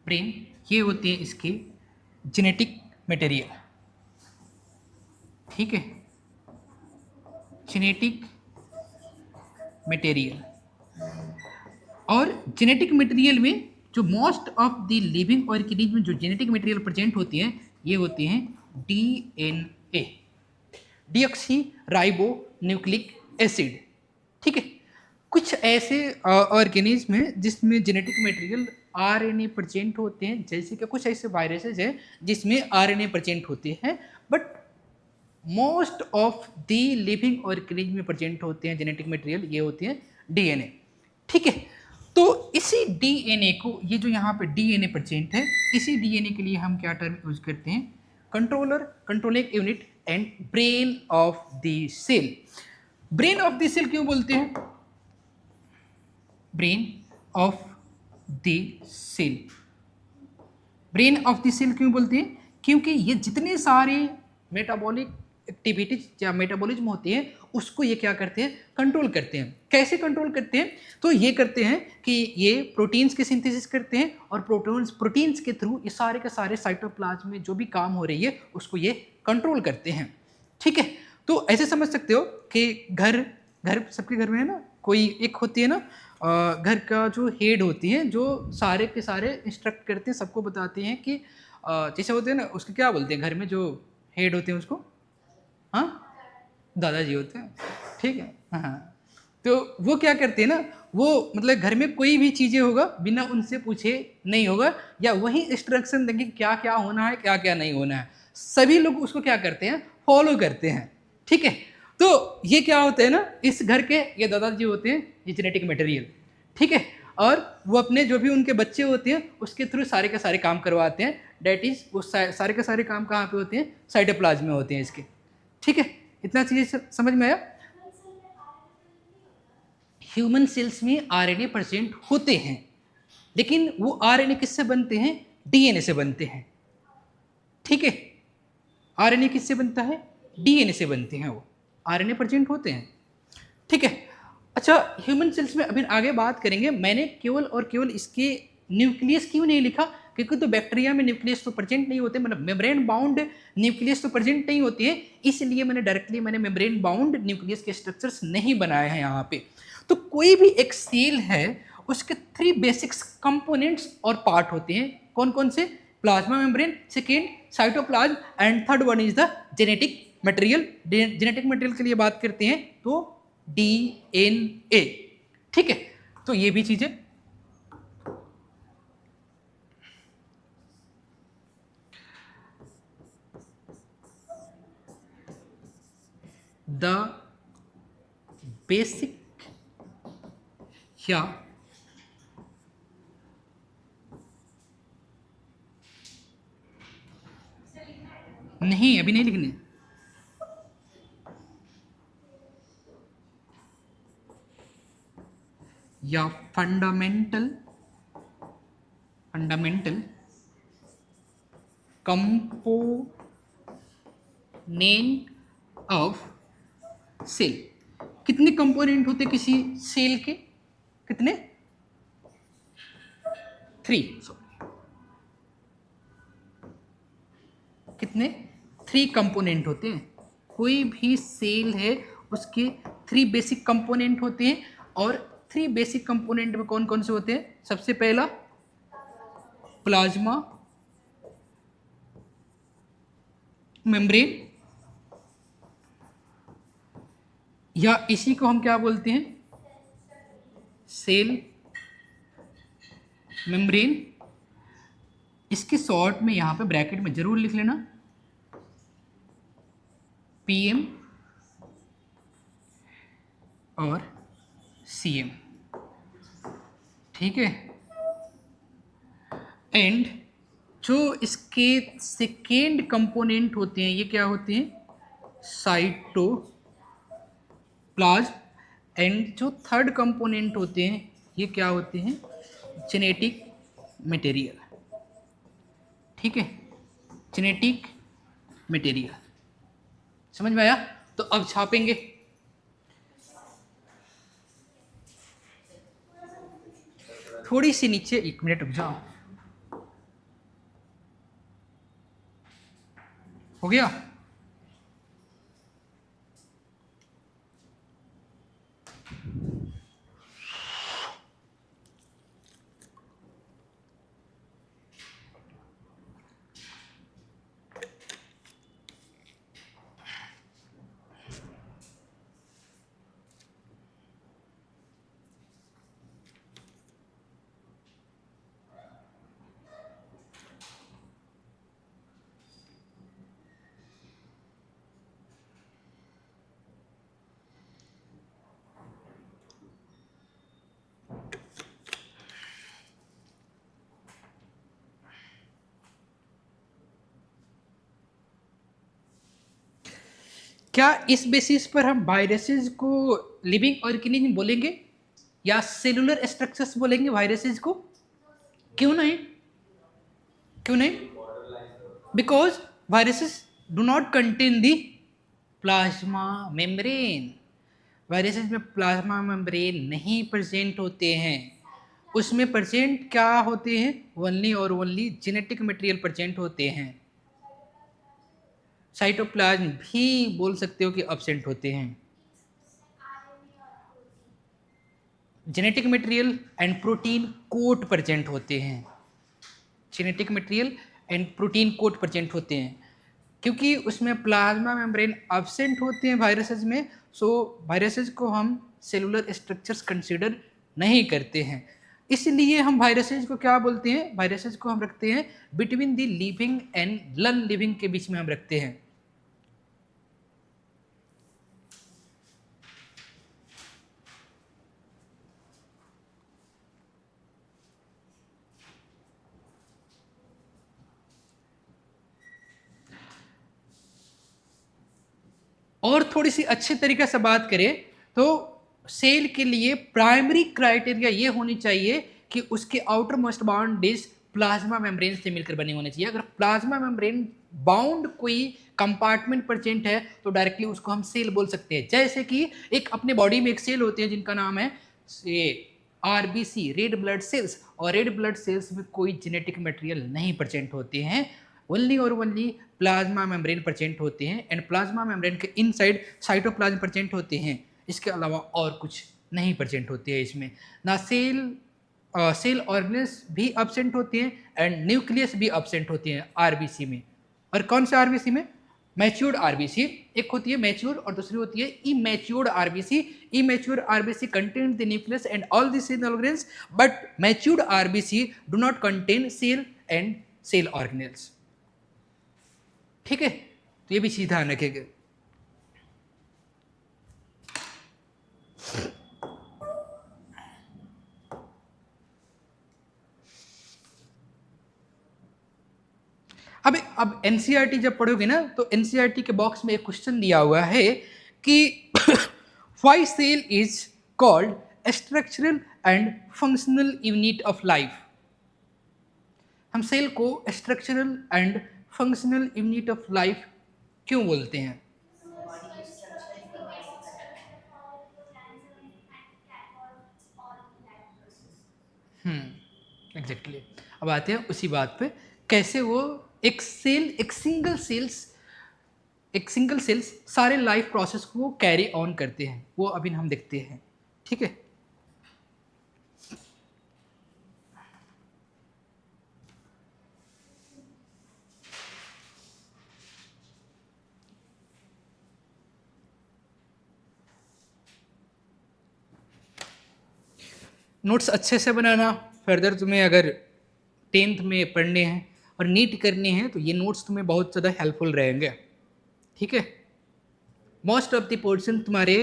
ब्रेन ये होते हैं इसके जेनेटिक मटेरियल। ठीक है, जेनेटिक मटेरियल। और जेनेटिक मटेरियल में जो most of the living organism में जो जेनेटिक मटेरियल प्रेजेंट होती हैं, ये होती हैं DNA, deoxy ribo nucleic acid. ठीक है, कुछ ऐसे ऑर्गेनिज्म हैं जिसमें जेनेटिक मटेरियल आरएनए प्रेजेंट होते हैं, जैसे कि कुछ ऐसे वायरसेस हैं जिसमें आरएनए प्रेजेंट होते हैं, but most of the living organism में प्रेजेंट होते हैं जेनेटिक मटेरियल, ये होते हैं डीएनए। ठीक है, तो इसी डीएनए को, ये जो यहाँ पे डीएनए प्रेजेंट है, इसी डीएनए के लिए हम क्या टर्म यूज करते हैं? Controller, controlling unit and brain of the cell. Brain of the cell क्यों बोलते हैं? Brain of the cell, brain of the cell क्यों बोलते हैं? क्योंकि ये जितने सारे मेटाबॉलिक एक्टिविटीज या मेटाबॉलिज्म होते हैं उसको ये क्या करते हैं? कंट्रोल करते हैं। कैसे कंट्रोल करते हैं? तो ये करते हैं कि ये प्रोटीन्स की सिंथेसिस करते हैं और प्रोटीन्स के थ्रू ये सारे के सारे साइटोप्लाज्म में जो भी काम हो रही है उसको ये कंट्रोल करते हैं। ठीक है, तो ऐसे समझ सकते हो कि घर घर सबके घर में है ना, कोई एक होती है ना घर का जो हेड होती है, जो सारे के सारे इंस्ट्रक्ट करते हैं, सबको बताते हैं कि जैसे होते हैं ना, उसको क्या बोलते हैं घर में जो हेड होते हैं उसको? हाँ, दादाजी होते हैं। ठीक है, हाँ। तो वो क्या करते हैं ना, वो मतलब घर में कोई भी चीज़ें होगा बिना उनसे पूछे नहीं होगा, या वही इंस्ट्रक्शन देंगे क्या क्या होना है क्या क्या नहीं होना है, सभी लोग उसको क्या करते हैं? फॉलो करते हैं। ठीक है, तो ये क्या होता है ना, इस घर के ये दादाजी होते हैं, ये जेनेटिक मटेरियल। ठीक है, और वो अपने जो भी उनके बच्चे होते हैं उसके थ्रू सारे के सारे काम करवाते हैं। डेट इज वो सारे के सारे काम कहाँ पे होते हैं? साइटोप्लाज्म में होते हैं इसके। ठीक है, इतना चीज़ें समझ में आया? ह्यूमन सेल्स में आरएनए प्रेजेंट होते हैं, लेकिन वो आरएनए किससे बनते हैं? डीएनए से बनते हैं। ठीक है, आरएनए किससे बनता है? डीएनए से बनते हैं वो, आरएनए प्रेजेंट होते हैं। ठीक है, अच्छा ह्यूमन सेल्स में अभी आगे बात करेंगे। मैंने केवल और केवल इसके न्यूक्लियस क्यों नहीं लिखा? क्योंकि तो बैक्टीरिया में न्यूक्लियस तो प्रेजेंट नहीं होते, मतलब मेम्ब्रेन बाउंड न्यूक्लियस तो प्रेजेंट नहीं होती है, इसलिए मैंने डायरेक्टली मेम्ब्रेन बाउंड न्यूक्लियस के स्ट्रक्चर्स नहीं बनाए हैं यहाँ पे। तो कोई भी एक सेल है, उसके 3 बेसिक्स कंपोनेंट्स और पार्ट होते हैं। कौन कौन से? Plasma membrane, second cytoplasm, and third one is the genetic material. Genetic material के लिए बात करते हैं तो डीएनए। ठीक है, तो ये भी चीजें द बेसिक या नहीं, अभी नहीं लिखने। या फंडामेंटल कंपोनेंट ऑफ सेल। कितने कंपोनेंट होते किसी सेल के? कितने? 3। कितने? 3 कंपोनेंट होते हैं। कोई भी सेल है उसके 3 बेसिक कंपोनेंट होते हैं, और 3 बेसिक कंपोनेंट में कौन कौन से होते हैं? सबसे पहला प्लाज्मा मेम्ब्रेन, या इसी को हम क्या बोलते हैं? Cell membrane. इसके शॉर्ट में यहाँ पे ब्रैकेट में जरूर लिख लेना पीएम और सीएम। ठीक है, एंड जो इसके सेकेंड कंपोनेंट होते हैं ये क्या होते हैं? साइटोप्लाज्म। एंड जो थर्ड कंपोनेंट होते हैं ये क्या होते हैं? Genetic material. ठीक है, जेनेटिक मटेरियल। समझ में आया? तो अब छापेंगे। थोड़ी सी नीचे, 1 मिनट रुक जाओ। हो गया? क्या इस बेसिस पर हम वायरसेस को लिविंग ऑर्गेनिज्म बोलेंगे या सेलुलर स्ट्रक्चर्स बोलेंगे वायरसेस को? क्यों नहीं? क्यों नहीं? Because viruses do not contain the plasma membrane. Viruses में प्लाज्मा मेम्ब्रेन नहीं प्रेजेंट होते हैं। उसमें प्रेजेंट क्या होते हैं? ओनली और ओनली जेनेटिक मटेरियल प्रेजेंट होते हैं। साइटोप्लाज्म भी बोल सकते हो कि एब्सेंट होते हैं। Genetic material and protein coat present होते हैं। Genetic material and protein coat present होते हैं। क्योंकि उसमें प्लाज्मा मेम्ब्रेन एब्सेंट होते हैं वायरसेस में, सो वायरसेस को हम सेलुलर स्ट्रक्चर्स कंसीडर नहीं करते हैं। इसलिए हम वायरसेस को क्या बोलते हैं? वायरसेस को हम रखते हैं between the living and non living के बीच में हम रखते हैं। और थोड़ी सी अच्छे तरीके से बात करें तो सेल के लिए प्राइमरी क्राइटेरिया ये होनी चाहिए कि उसके outer most boundaries plasma membrane से मिलकर बने होने चाहिए। अगर प्लाज्मा मेम्ब्रेन बाउंड कोई कंपार्टमेंट प्रेजेंट है तो डायरेक्टली उसको हम सेल बोल सकते हैं। जैसे कि एक अपने बॉडी में एक सेल होते हैं जिनका नाम है आरबीसी, रेड ब्लड सेल्स, और रेड ब्लड सेल्स में कोई जेनेटिक मटेरियल नहीं प्रेजेंट होते हैं। ओनली और ओनली प्लाज्मा मेम्ब्रेन प्रेजेंट होते हैं एंड प्लाज्मा मेम्ब्रेन के इनसाइड साइटोप्लाज्म प्रेजेंट होते हैं। इसके अलावा और कुछ नहीं प्रेजेंट होते हैं इसमें। ना सेल ऑर्गेन्स भी एब्सेंट होते हैं एंड न्यूक्लियस भी एब्सेंट होते हैं आरबीसी में। और कौन से आरबीसी में? मैच्योर्ड आरबीसी एक होती है मैच्योर और दूसरी होती है immatured RBC. Immatured RBC contain the nucleus and all the cell organs, but matured RBC do not contain cell and cell organelles. ठीक है, तो ये भी चीज ध्यान रखेगा। अब एनसीईआरटी जब पढ़ोगे ना तो एनसीईआरटी के बॉक्स में एक क्वेश्चन दिया हुआ है कि why cell is called structural and functional unit of life. हम सेल को structural and functional unit of life क्यों बोलते हैं? एग्जैक्टली। अब आते हैं उसी बात पे, कैसे वो एक सिंगल सेल्स सारे लाइफ प्रोसेस को कैरी ऑन करते हैं, वो अभी हम देखते हैं। ठीक है, नोट्स अच्छे से बनाना। फर्दर तुम्हें अगर 10th में पढ़ने हैं और नीट करने हैं तो ये नोट्स तुम्हें बहुत ज़्यादा हेल्पफुल रहेंगे। ठीक है, मोस्ट ऑफ द पोर्शन तुम्हारे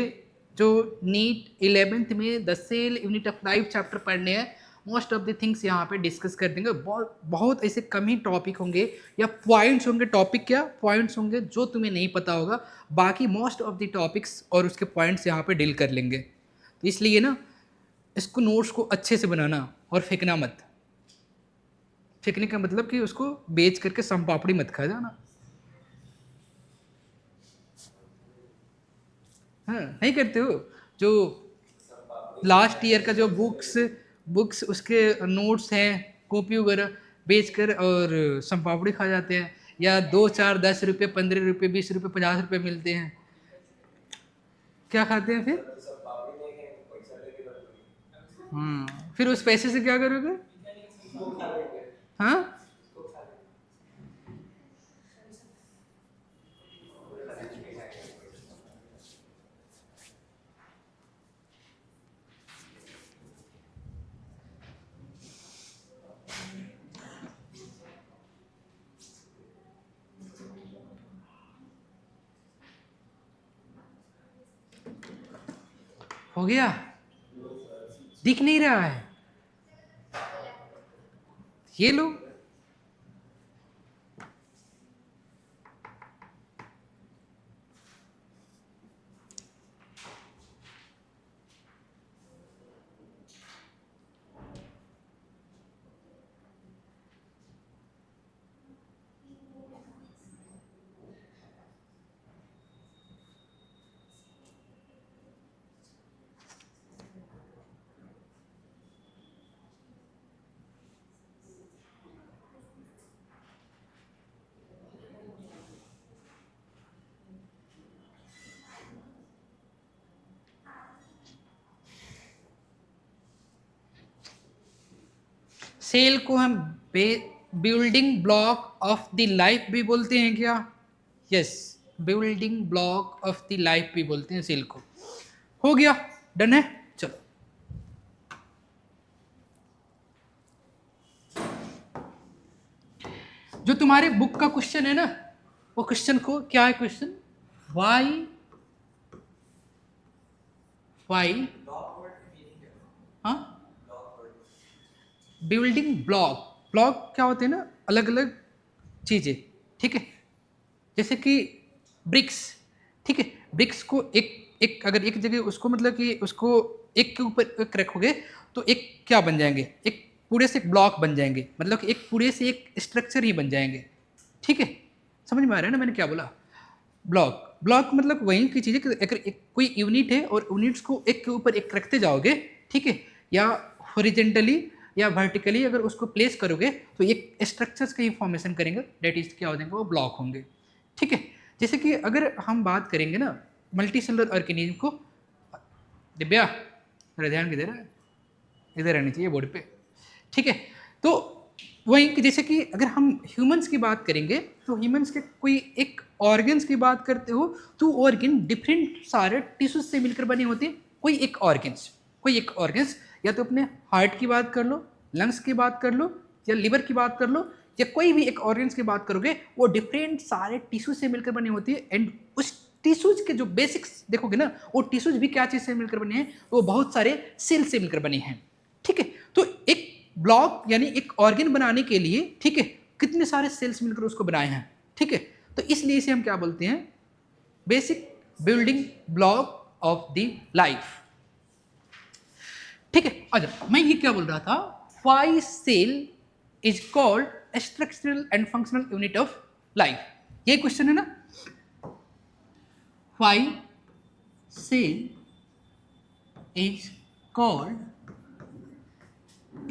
जो नीट 11th में the cell unit of life chapter पढ़ने हैं, मोस्ट ऑफ द थिंग्स यहाँ पे डिस्कस कर देंगे। बहुत बहुत ऐसे कम ही टॉपिक होंगे या पॉइंट्स होंगे। टॉपिक क्या पॉइंट्स होंगे जो तुम्हें नहीं पता होगा, बाकी मोस्ट ऑफ द टॉपिक्स और उसके पॉइंट्स यहाँ पे डील कर लेंगे। तो इसलिए ना इसको नोट्स को अच्छे से बनाना और फेंकना मत। फेंकने का मतलब कि उसको बेच करके सम पापड़ी मत खा जाना। हाँ, नहीं करते हो? जो लास्ट ईयर का जो बुक्स बुक्स उसके नोट्स हैं, कॉपी वगैरह बेच कर और सम पापड़ी खा जाते हैं, या 2 4 10 रुपये 15 रुपये 20 रुपये 50 रुपये मिलते हैं, क्या खाते हैं फिर? फिर उस पैसे से क्या करोगे? हाँ, हो गया? दिख नहीं रहा है? ये लो। सेल को हम building block of the life भी बोलते हैं क्या? Yes, building block of the life भी बोलते हैं सेल को। हो गया, डन है। चलो, जो तुम्हारे बुक का क्वेश्चन है ना, वो क्वेश्चन को क्या है? क्वेश्चन वाई हाँ, बिल्डिंग ब्लॉक। ब्लॉक क्या होते हैं ना, अलग अलग चीजें, ठीक है। जैसे कि ब्रिक्स, ठीक है। ब्रिक्स को एक एक अगर एक जगह उसको मतलब कि उसको एक के ऊपर एक रखोगे तो एक क्या बन जाएंगे, एक पूरे से एक ब्लॉक बन जाएंगे, मतलब कि एक पूरे से एक स्ट्रक्चर ही बन जाएंगे, ठीक है। समझ में आ रहा है ना मैंने क्या बोला? ब्लॉक, ब्लॉक मतलब वही की चीज़ है कि अगर एक कोई यूनिट है और यूनिट्स को एक के ऊपर एक रखते जाओगे, ठीक है, या हॉरिजेंटली या वर्टिकली अगर उसको प्लेस करोगे तो एक स्ट्रक्चर्स का ही फॉर्मेशन करेंगे, डेट इज क्या हो जाएंगे, वो ब्लॉक होंगे, ठीक है। जैसे कि अगर हम बात करेंगे ना मल्टी सेलुलर ऑर्गेनिज्म को, दिव्या मेरा ध्यान किधर है? इधर रहनी चाहिए बोर्ड पे, ठीक है। तो वही कि जैसे कि अगर हम ह्यूमंस की बात करेंगे तो ह्यूमंस के कोई एक ऑर्गन्स की बात करते हो तो ऑर्गन डिफरेंट सारे टिश्यूज से मिलकर बने होते हैं। कोई एक ऑर्गन्स या तो अपने हार्ट की बात कर लो, लंग्स की बात कर लो, या लिवर की बात कर लो, या कोई भी एक ऑर्गन्स की बात करोगे, वो डिफरेंट सारे टिश्यूज से मिलकर बनी होती है। एंड उस टिश्यूज के जो बेसिक्स देखोगे ना, वो टिश्यूज भी क्या चीज से मिलकर बने हैं, वो बहुत सारे सेल से मिलकर बने हैं, ठीक है। तो एक ब्लॉक यानी एक ऑर्गन बनाने के लिए, ठीक है, कितने सारे सेल्स मिलकर उसको बनाए हैं, ठीक है। तो इसलिए इसे हम क्या बोलते हैं? Basic building block of the life, ठीक है। अच्छा, मैं ये क्या बोल रहा था, why cell is called structural and functional unit of life, ये क्वेश्चन है ना। Why cell is called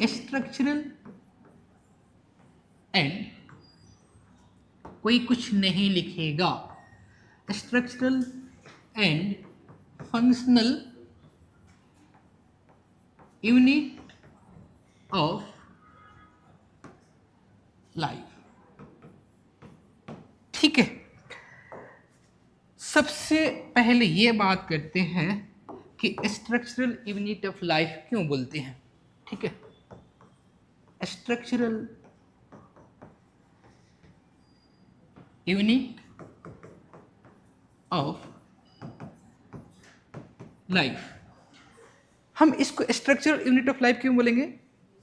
structural and, कोई कुछ नहीं लिखेगा, structural and functional unit of life, ठीक है। सबसे पहले ये बात करते हैं कि स्ट्रक्चरल यूनिट ऑफ लाइफ क्यों बोलते हैं, ठीक है। स्ट्रक्चरल यूनिट ऑफ लाइफ, हम इसको स्ट्रक्चरल यूनिट ऑफ लाइफ क्यों बोलेंगे?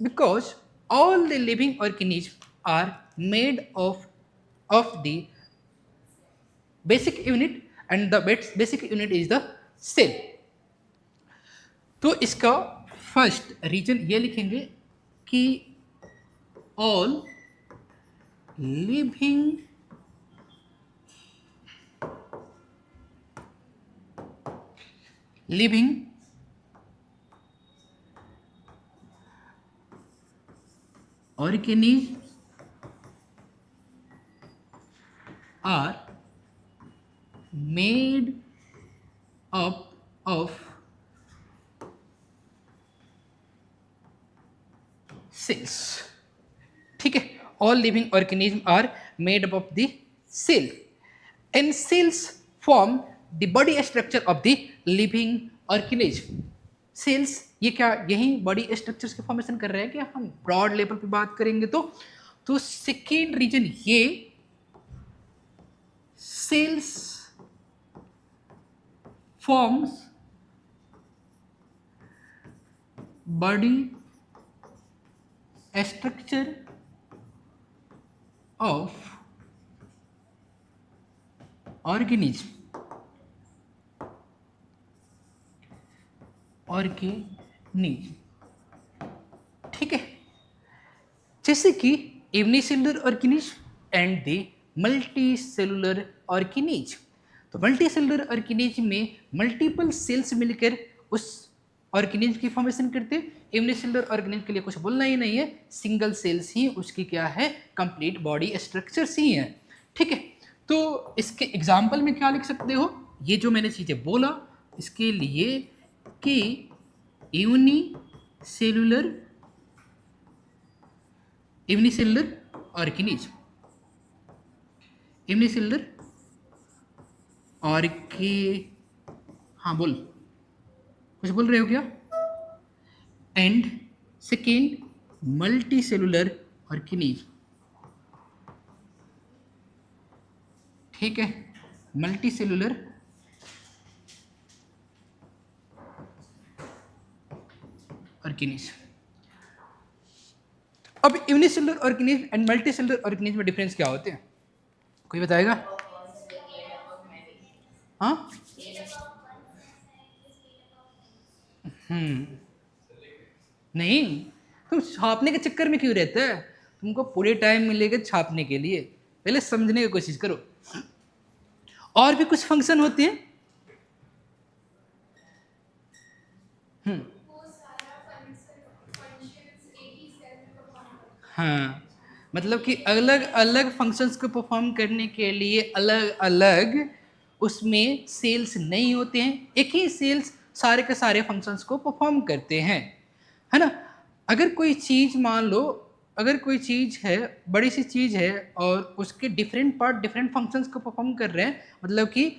Because all the living organism are made of the basic unit and the basic unit is the cell. तो इसका फर्स्ट रीजन ये लिखेंगे कि all living organisms are made up of cells, ठीक है। all living organisms are made up of the cell and cells form the body structure of the living organism। Cells ये क्या यही बॉडी स्ट्रक्चर्स के formation कर रहे हैं कि हम ब्रॉड लेवल पे बात करेंगे तो सेकेंड रीजन ये, cells forms body structure of organism, ठीक है। जैसे कि unicellular organism and the multicellular organism. तो मल्टी सेलुलर ऑर्गेनिज्म में मल्टीपल सेल्स मिलकर उस ऑर्गेनिज्म की फॉर्मेशन करते हैं। यूनिसेलुलर ऑर्गेनिज्म के लिए कुछ बोलना ही नहीं है, सिंगल सेल्स ही उसकी क्या है, कंप्लीट बॉडी स्ट्रक्चर्स ही है, ठीक है। तो इसके एग्जाम्पल में क्या लिख सकते हो, ये जो मैंने चीज़ें बोला इसके लिए कि यूनिसेलुलर यूनिसेलुलर ऑर्गेनिज्म, यूनिसेलुलर ऑर्गे, हाँ बोल, कुछ बोल रहे हो क्या? And second multi cellular organism, ठीक है, मल्टी सेलुलर ऑर्गेनिज्म। अब unicellular organism and multi cellular organism में डिफरेंस क्या होते हैं, कोई बताएगा? हाँ, नहीं, तुम छापने के चक्कर में क्यों रहते हैं? तुमको पूरे टाइम मिलेगा छापने के लिए, पहले समझने की कोशिश करो। और भी कुछ फंक्शन होते हैं। हाँ, मतलब कि अलग अलग फंक्शंस को परफॉर्म करने के लिए अलग अलग उसमें सेल्स नहीं होते हैं, एक ही सेल्स सारे के सारे फंक्शंस को परफॉर्म करते हैं, है ना। अगर कोई चीज़ मान लो, अगर कोई चीज़ है, बड़ी सी चीज़ है और उसके डिफरेंट पार्ट डिफरेंट फंक्शंस को परफॉर्म कर रहे हैं, मतलब कि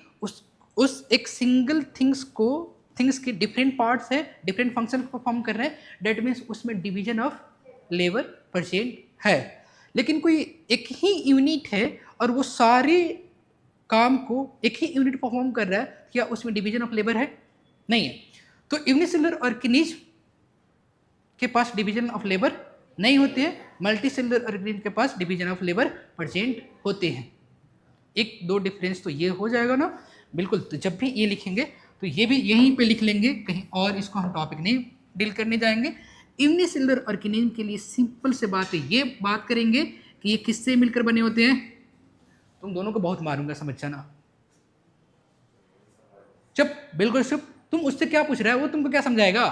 उस एक सिंगल थिंग्स के डिफरेंट पार्ट्स है, डिफरेंट फंक्शन को परफॉर्म कर रहे हैं, डेट मीन्स उसमें डिवीजन ऑफ लेबर परसेंट है। लेकिन कोई एक ही यूनिट है और वो सारे काम को एक ही यूनिट परफॉर्म कर रहा है, क्या उसमें डिवीजन ऑफ लेबर है? नहीं है। तो यूनिसेलुलर ऑर्गेनिज्म के पास डिवीजन ऑफ लेबर नहीं होते हैं, मल्टी सेलुलर ऑर्गेनिज्म के पास डिवीजन ऑफ लेबर परसेंट होते हैं। एक दो डिफरेंस तो ये हो जाएगा ना, बिल्कुल। तो जब भी ये लिखेंगे तो ये भी यहीं पे लिख लेंगे, कहीं और इसको हम टॉपिक नहीं डील करने जाएंगे। यूनिसेलुलर ऑर्गेनिज्म के लिए सिंपल से बात है, ये बात करेंगे कि ये किससे मिलकर बने होते हैं। तुम दोनों को बहुत मारूंगा, समझ जाना। चुप, बिल्कुल चुप। तुम उससे क्या पूछ रहा है, वो तुमको क्या समझाएगा?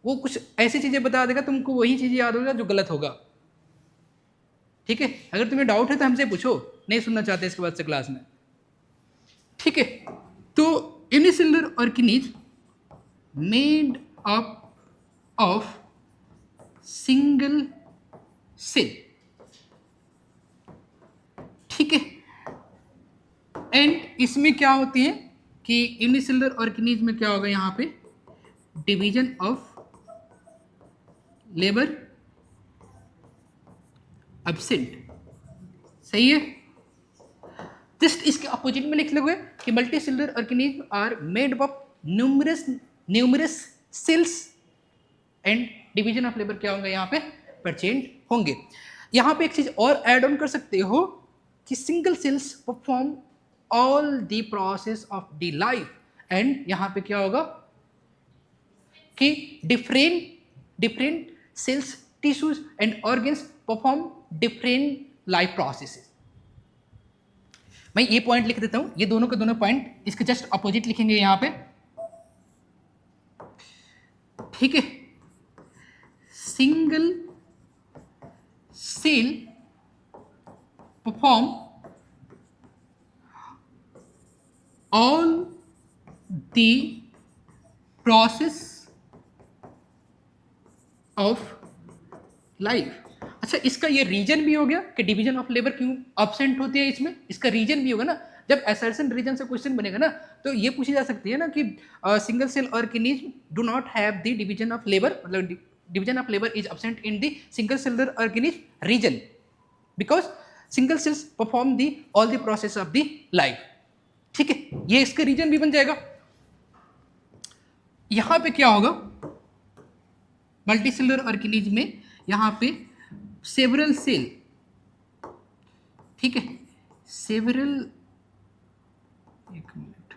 वो कुछ ऐसी चीजें बता देगा, तुमको वही चीजें याद होगा जो गलत होगा, ठीक है। अगर तुम्हें डाउट है तो हमसे पूछो, नहीं सुनना चाहते इसके बाद से क्लास में, ठीक है। तो unicellular organism made up of single cell, ठीक है। एंड इसमें क्या होती है कि यूनिसेलुलर ऑर्गेनिज्म में क्या होगा, यहां पे डिवीजन ऑफ लेबर एब्सेंट, सही है। जस्ट इसके अपोजिट में लिख लोगे कि multicellular organism are made of numerous cells and division of labour क्या होंगे, यहाँ पे परसेंट होंगे। यहाँ पे एक चीज और ऐड ऑन कर सकते हो कि single cells perform all the process of the life, and यहाँ पे क्या होगा कि different cells, tissues and organs perform different life processes. मैं ये पॉइंट लिख देता हूं, ये दोनों के दोनों पॉइंट इसके जस्ट अपोजिट लिखेंगे यहां पे, ठीक है। Single cell perform all the process of life. अच्छा, इसका ये रीजन भी हो गया कि डिवीजन ऑफ लेबर क्यों एब्सेंट होती है, इसमें इसका रीजन भी होगा ना। जब असर्शन रीजन से क्वेश्चन बनेगा ना, तो ये पूछी जा सकती है ना कि single cell organism do not have the division of labour, मतलब division of labour is absent in the single cellular organism reason because single cells perform the all the process of the life, ठीक है। ये इसका reason भी बन जाएगा। यहां पे क्या होगा, मल्टी सेलुलर ऑर्गेनिज्म में यहां पे सेवरल सेल, ठीक है, सेवरल, एक minute,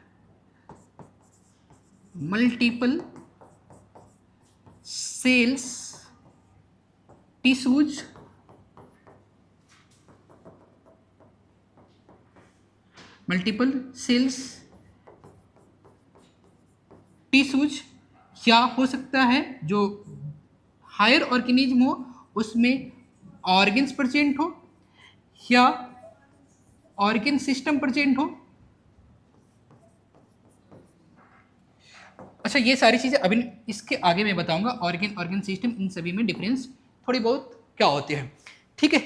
multiple cells, tissues, multiple cells tissues, या हो सकता है जो हायर ऑर्गेनिज्म हो उसमें ऑर्गन्स प्रेजेंट हो या ऑर्गन सिस्टम प्रेजेंट हो। अच्छा, ये सारी चीजें अभी इसके आगे मैं बताऊंगा, ऑर्गन सिस्टम, इन सभी में डिफरेंस थोड़ी बहुत क्या होती है, ठीक है।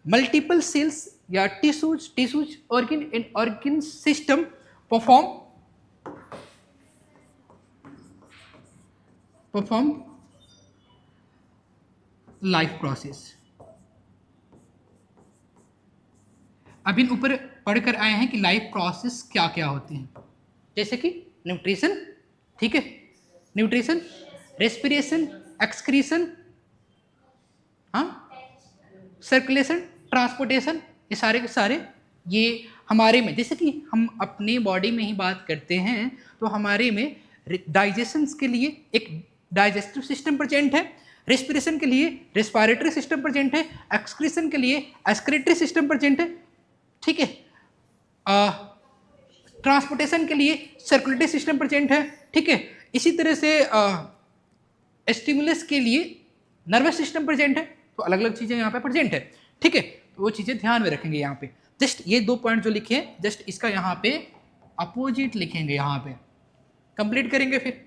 मल्टीपल सेल्स या tissues organ in organ system perform life process. अब इन ऊपर पढ़कर आए हैं कि लाइफ प्रोसेस क्या क्या होती हैं, जैसे कि न्यूट्रिशन, ठीक है, न्यूट्रिशन, रेस्पिरेशन, एक्सक्रीशन, हाँ, सर्कुलेशन, ट्रांसपोर्टेशन, ये सारे के सारे ये हमारे में, जैसे कि हम अपने बॉडी में ही बात करते हैं तो हमारे में डाइजेशन के लिए एक डाइजेस्टिव सिस्टम प्रेजेंट है, रेस्पिरेशन के लिए रेस्पिरेटरी सिस्टम प्रेजेंट है, एक्सक्रीशन के लिए एक्सक्रीटरी सिस्टम प्रेजेंट है, ठीक है, ट्रांसपोर्टेशन के लिए सर्कुलेटरी सिस्टम प्रेजेंट है, ठीक है। इसी तरह से स्टिमुलस के लिए नर्वस सिस्टम प्रेजेंट है। तो अलग अलग चीज़ें यहाँ पे प्रेजेंट है, ठीक है। तो वो चीज़ें ध्यान में रखेंगे यहाँ पे। जस्ट ये 2 पॉइंट जो लिखे हैं, जस्ट इसका यहाँ पे अपोजिट लिखेंगे, यहाँ पे कंप्लीट करेंगे फिर।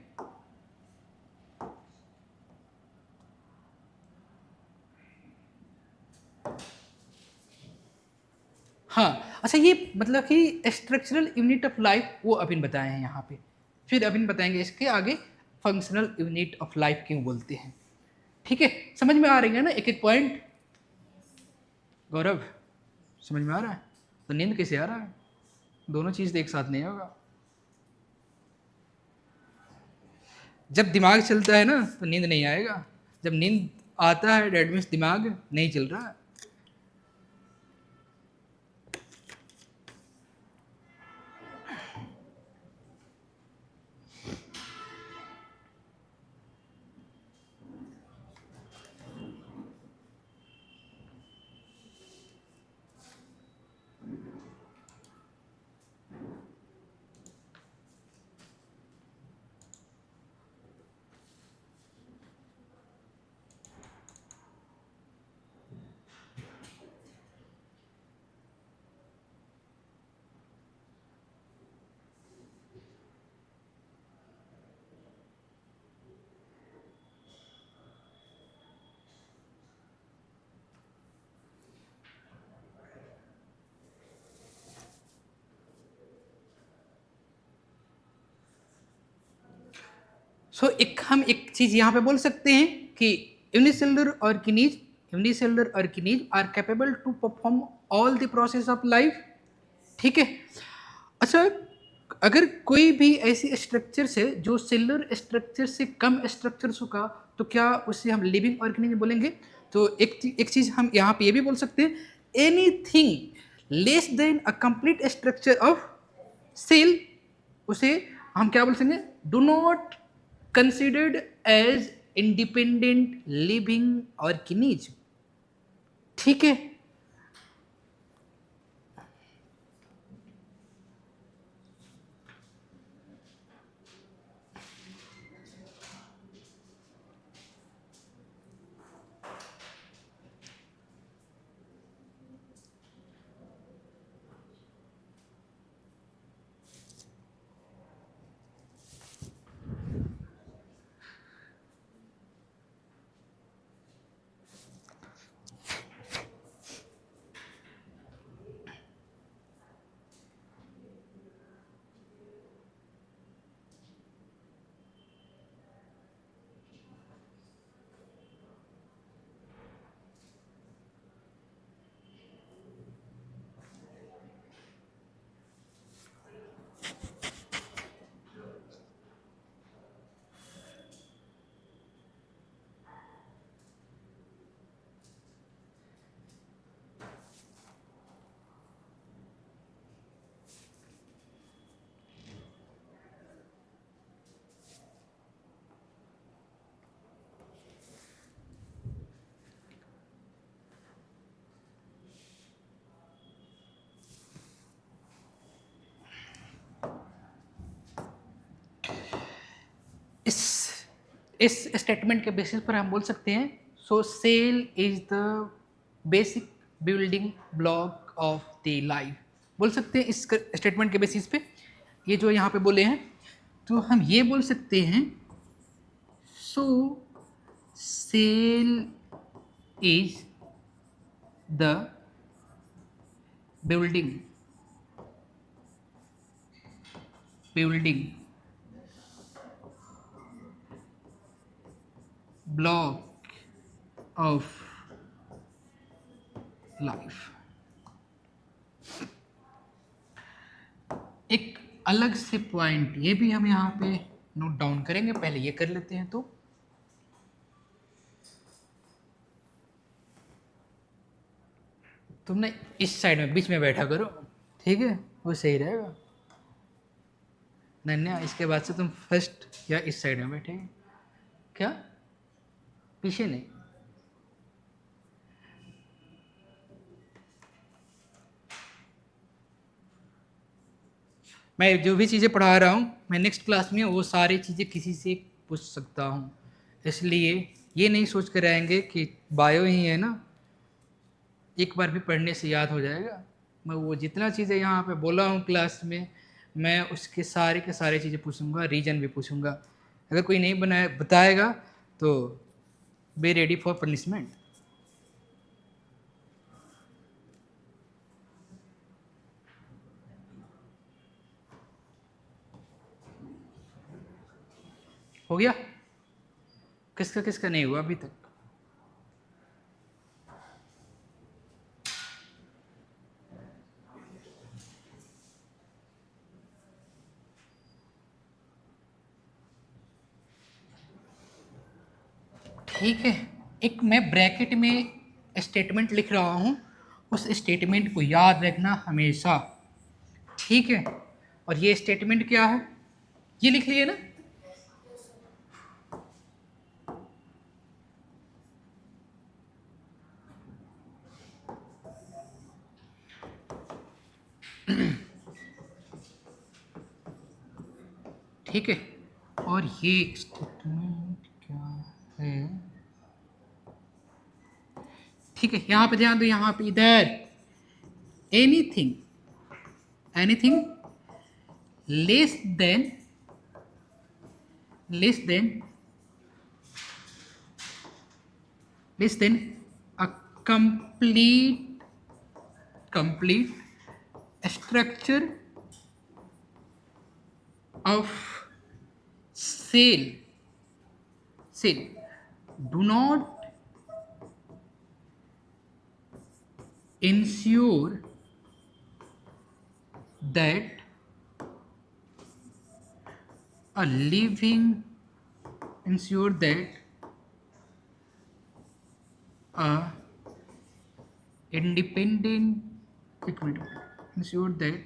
हाँ, अच्छा, ये मतलब कि स्ट्रक्चरल यूनिट ऑफ लाइफ वो अभिन बताए हैं यहाँ पे, फिर अभिन बताएंगे इसके आगे फंक्शनल यूनिट ऑफ लाइफ क्यों बोलते हैं, ठीक है। समझ में आ रही है ना एक एक पॉइंट? गौरव, समझ में आ रहा है? तो नींद कैसे आ रहा है? दोनों चीज़ एक साथ नहीं होगा। जब दिमाग चलता है ना तो नींद नहीं आएगा, जब नींद आता है डेट मीन्स दिमाग नहीं चल रहा है। सो हम एक चीज यहाँ पे बोल सकते हैं कि unicellular organism are capable to perform all the process of life, ठीक है। अच्छा, अगर कोई भी ऐसी स्ट्रक्चर से जो सेलुलर स्ट्रक्चर से कम स्ट्रक्चर्स होगा तो क्या उसे हम लिविंग ऑर्गेनिज्म बोलेंगे? तो एक चीज हम यहाँ पे ये भी बोल सकते हैं, anything less than a complete structure of cell, उसे हम क्या बोल सकते हैं? Do not considered as independent living organism, ठीक है। इस स्टेटमेंट के बेसिस पर हम बोल सकते हैं, so cell is the basic building block of the life, बोल सकते हैं इस स्टेटमेंट के बेसिस पे। ये जो यहाँ पे बोले हैं तो हम ये बोल सकते हैं, so cell is the building block of life। एक अलग से पॉइंट ये भी हम यहाँ पे नोट डाउन करेंगे, पहले ये कर लेते हैं। तो तुम ना इस साइड में बीच में बैठा करो, ठीक है, वो सही रहेगा। नन्या, इसके बाद से तुम फर्स्ट या इस साइड में बैठेंगे क्या, पीछे नहीं। मैं जो भी चीज़ें पढ़ा रहा हूँ, मैं नेक्स्ट क्लास में वो सारी चीज़ें किसी से पूछ सकता हूँ, इसलिए ये नहीं सोच कर आएंगे कि बायो ही है ना, एक बार भी पढ़ने से याद हो जाएगा। मैं वो जितना चीज़ें यहाँ पे बोला हूँ क्लास में, मैं उसके सारे के सारे चीज़ें पूछूंगा, रीजन भी पूछूंगा। अगर कोई नहीं बनाए बताएगा तो बी रेडी फॉर पनिशमेंट। हो गया? किसका किसका नहीं हुआ अभी तक? ठीक है, एक मैं ब्रैकेट में स्टेटमेंट लिख रहा हूँ, उस स्टेटमेंट को याद रखना हमेशा, ठीक है। और ये स्टेटमेंट क्या है, ये लिख लिए ना। ठीक है, और ये स्टेटमेंट क्या है, ठीक है, यहाँ पे ध्यान दो, यहाँ पे इधर anything less then a complete structure of cell do not ensure that a living independent ensure that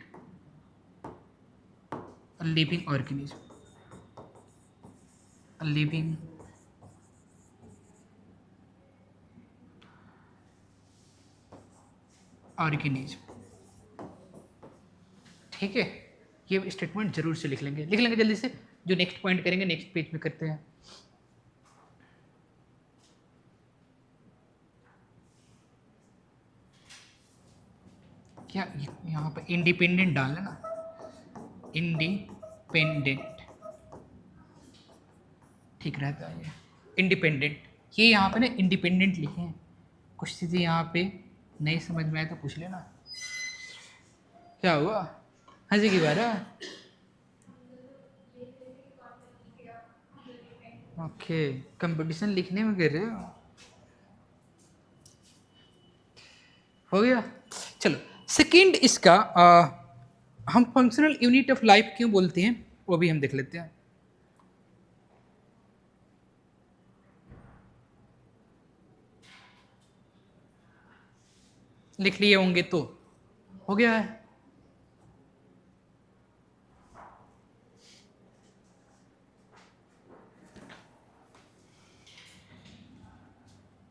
a living organism ठीक है, ये स्टेटमेंट जरूर से लिख लेंगे जल्दी से। जो नेक्स्ट पॉइंट करेंगे नेक्स्ट पेज में करते हैं। क्या यहाँ पर इंडिपेंडेंट डालना ना, इंडिपेंडेंट ठीक रहता है। ये इंडिपेंडेंट, ये यहाँ पे ना इंडिपेंडेंट लिखे हैं, कुछ चीज़ें यहाँ पे नहीं समझ में आए तो पूछ लेना। क्या हुआ, हंसी की बात है? ओके, कंपटीशन लिखने में कर रहे हो गया। चलो सेकंड इसका हम फंक्शनल यूनिट ऑफ लाइफ क्यों बोलते हैं वो भी हम देख लेते हैं। लिख लिए होंगे तो हो गया है।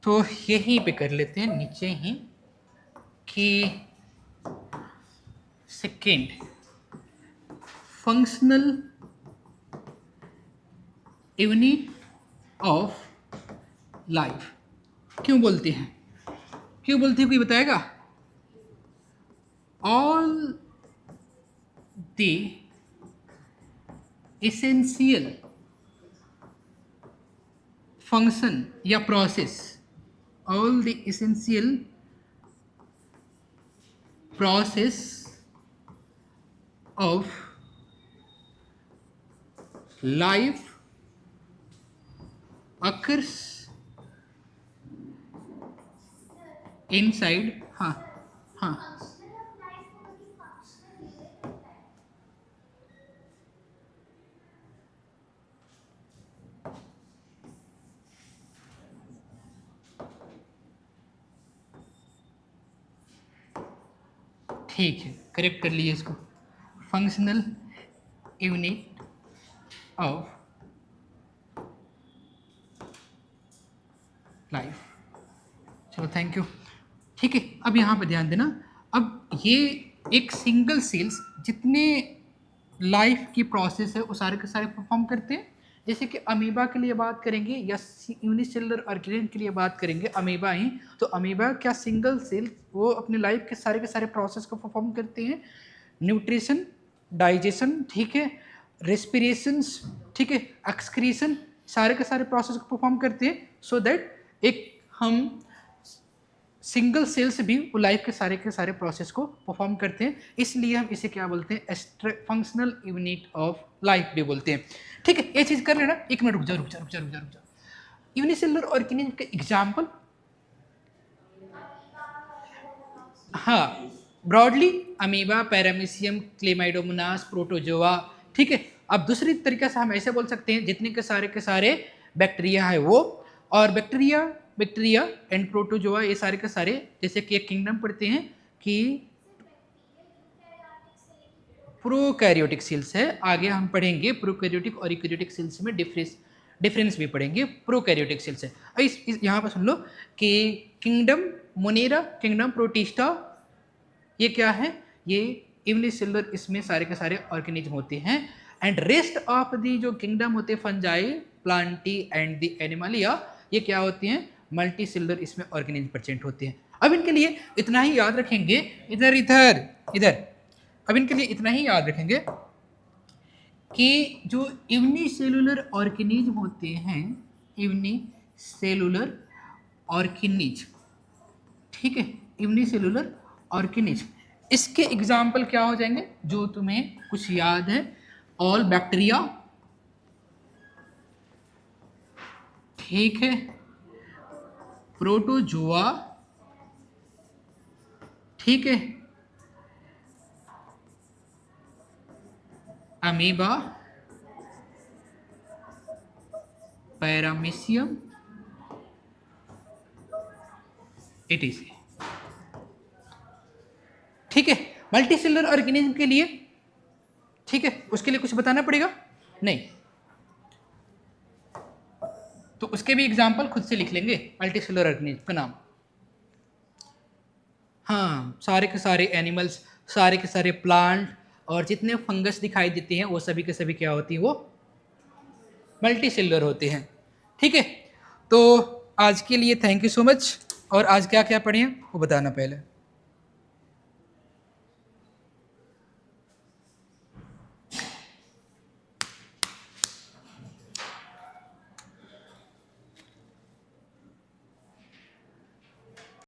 तो यहीं पे कर लेते हैं नीचे ही कि second functional unit of life क्यों बोलते हैं, कोई बताएगा? ऑल द एसेंशियल फंक्शन या process all the essential process of life occurs inside, हाँ हाँ, ठीक है, करेक्ट कर लीजिए इसको। Functional unit of life. चलो थैंक यू। ठीक है, अब यहाँ पे ध्यान देना। अब ये एक सिंगल सेल्स जितने लाइफ की प्रोसेस है वो सारे के सारे परफॉर्म करते हैं। जैसे कि अमीबा के लिए बात करेंगे या यूनिसेलुलर ऑर्गेनिज्म के लिए बात करेंगे, अमीबा ही, तो अमीबा क्या सिंगल सेल वो अपने लाइफ के सारे प्रोसेस को परफॉर्म करते हैं। न्यूट्रिशन, डाइजेशन, ठीक है, रेस्पिरेशंस, ठीक है, एक्सक्रीशन, सारे के सारे प्रोसेस को परफॉर्म करते हैं। सो दैट एक हम सिंगल सेल से भी वो लाइफ के सारे प्रोसेस को परफॉर्म करते हैं, इसलिए हम इसे क्या बोलते हैं, फंक्शनल यूनिट ऑफ लाइफ भी बोलते हैं। ठीक है, ये चीज कर लेना। एक मिनट रुक जा। यूनिसेलुलर ऑर्गेनिज्म का एग्जाम्पल, हाँ, broadly amoeba, paramecium, Chlamydomonas, protozoa. ठीक है, अब दूसरी तरीके से हम ऐसे बोल सकते हैं जितने के सारे बैक्टीरिया है वो, और बैक्टीरिया एंड प्रोटोजोआ ये सारे के सारे, जैसे कि एक किंगडम पढ़ते हैं कि प्रोकैरियोटिक सेल्स है, आगे हम पढ़ेंगे प्रोकैरियोटिक और यूकैरियोटिक सेल्स में डिफरेंस भी पढ़ेंगे। प्रोकैरियोटिक सेल्स है यहाँ पर सुन लो कि किंगडम मोनेरा, किंगडम प्रोटिस्टा, ये क्या है, ये यूनिसेलुलर, इसमें सारे के सारे ऑर्गेनिज्म होते हैं। एंड रेस्ट ऑफ दी जो किंगडम होते हैं, fungi, Plantae and the Animalia, ये क्या होती हैं, मल्टी सेलुलर, इसमें ऑर्गेनिज्म प्रेजेंट होते हैं। अब इनके लिए इतना ही याद रखेंगे, इधर अब इनके लिए इतना ही याद रखेंगे कि जो यूनिसेलुलर ऑर्गेनिज्म होते हैं, यूनिसेलुलर ऑर्गेनिज्म, ठीक है, यूनिसेलुलर ऑर्गेनिज्म, इसके एग्जाम्पल क्या हो जाएंगे जो तुम्हें कुछ याद है, ऑल बैक्टीरिया, ठीक है, प्रोटोजोआ, ठीक है, अमीबा, पैरामीशियम, एटीसी। ठीक है, मल्टीसेलुलर ऑर्गेनिज्म के लिए, ठीक है, उसके लिए कुछ बताना पड़ेगा नहीं, तो उसके भी एग्जाम्पल खुद से लिख लेंगे मल्टीसेलुलर ऑर्गेनिज्म का नाम। हाँ, सारे के सारे एनिमल्स, सारे के सारे प्लांट और जितने फंगस दिखाई देते हैं वो सभी के सभी क्या होती हैं, वो मल्टीसेलुलर होते हैं। ठीक है, तो आज के लिए थैंक यू सो मच। और आज क्या क्या पढ़े हैं वो बताना पहले।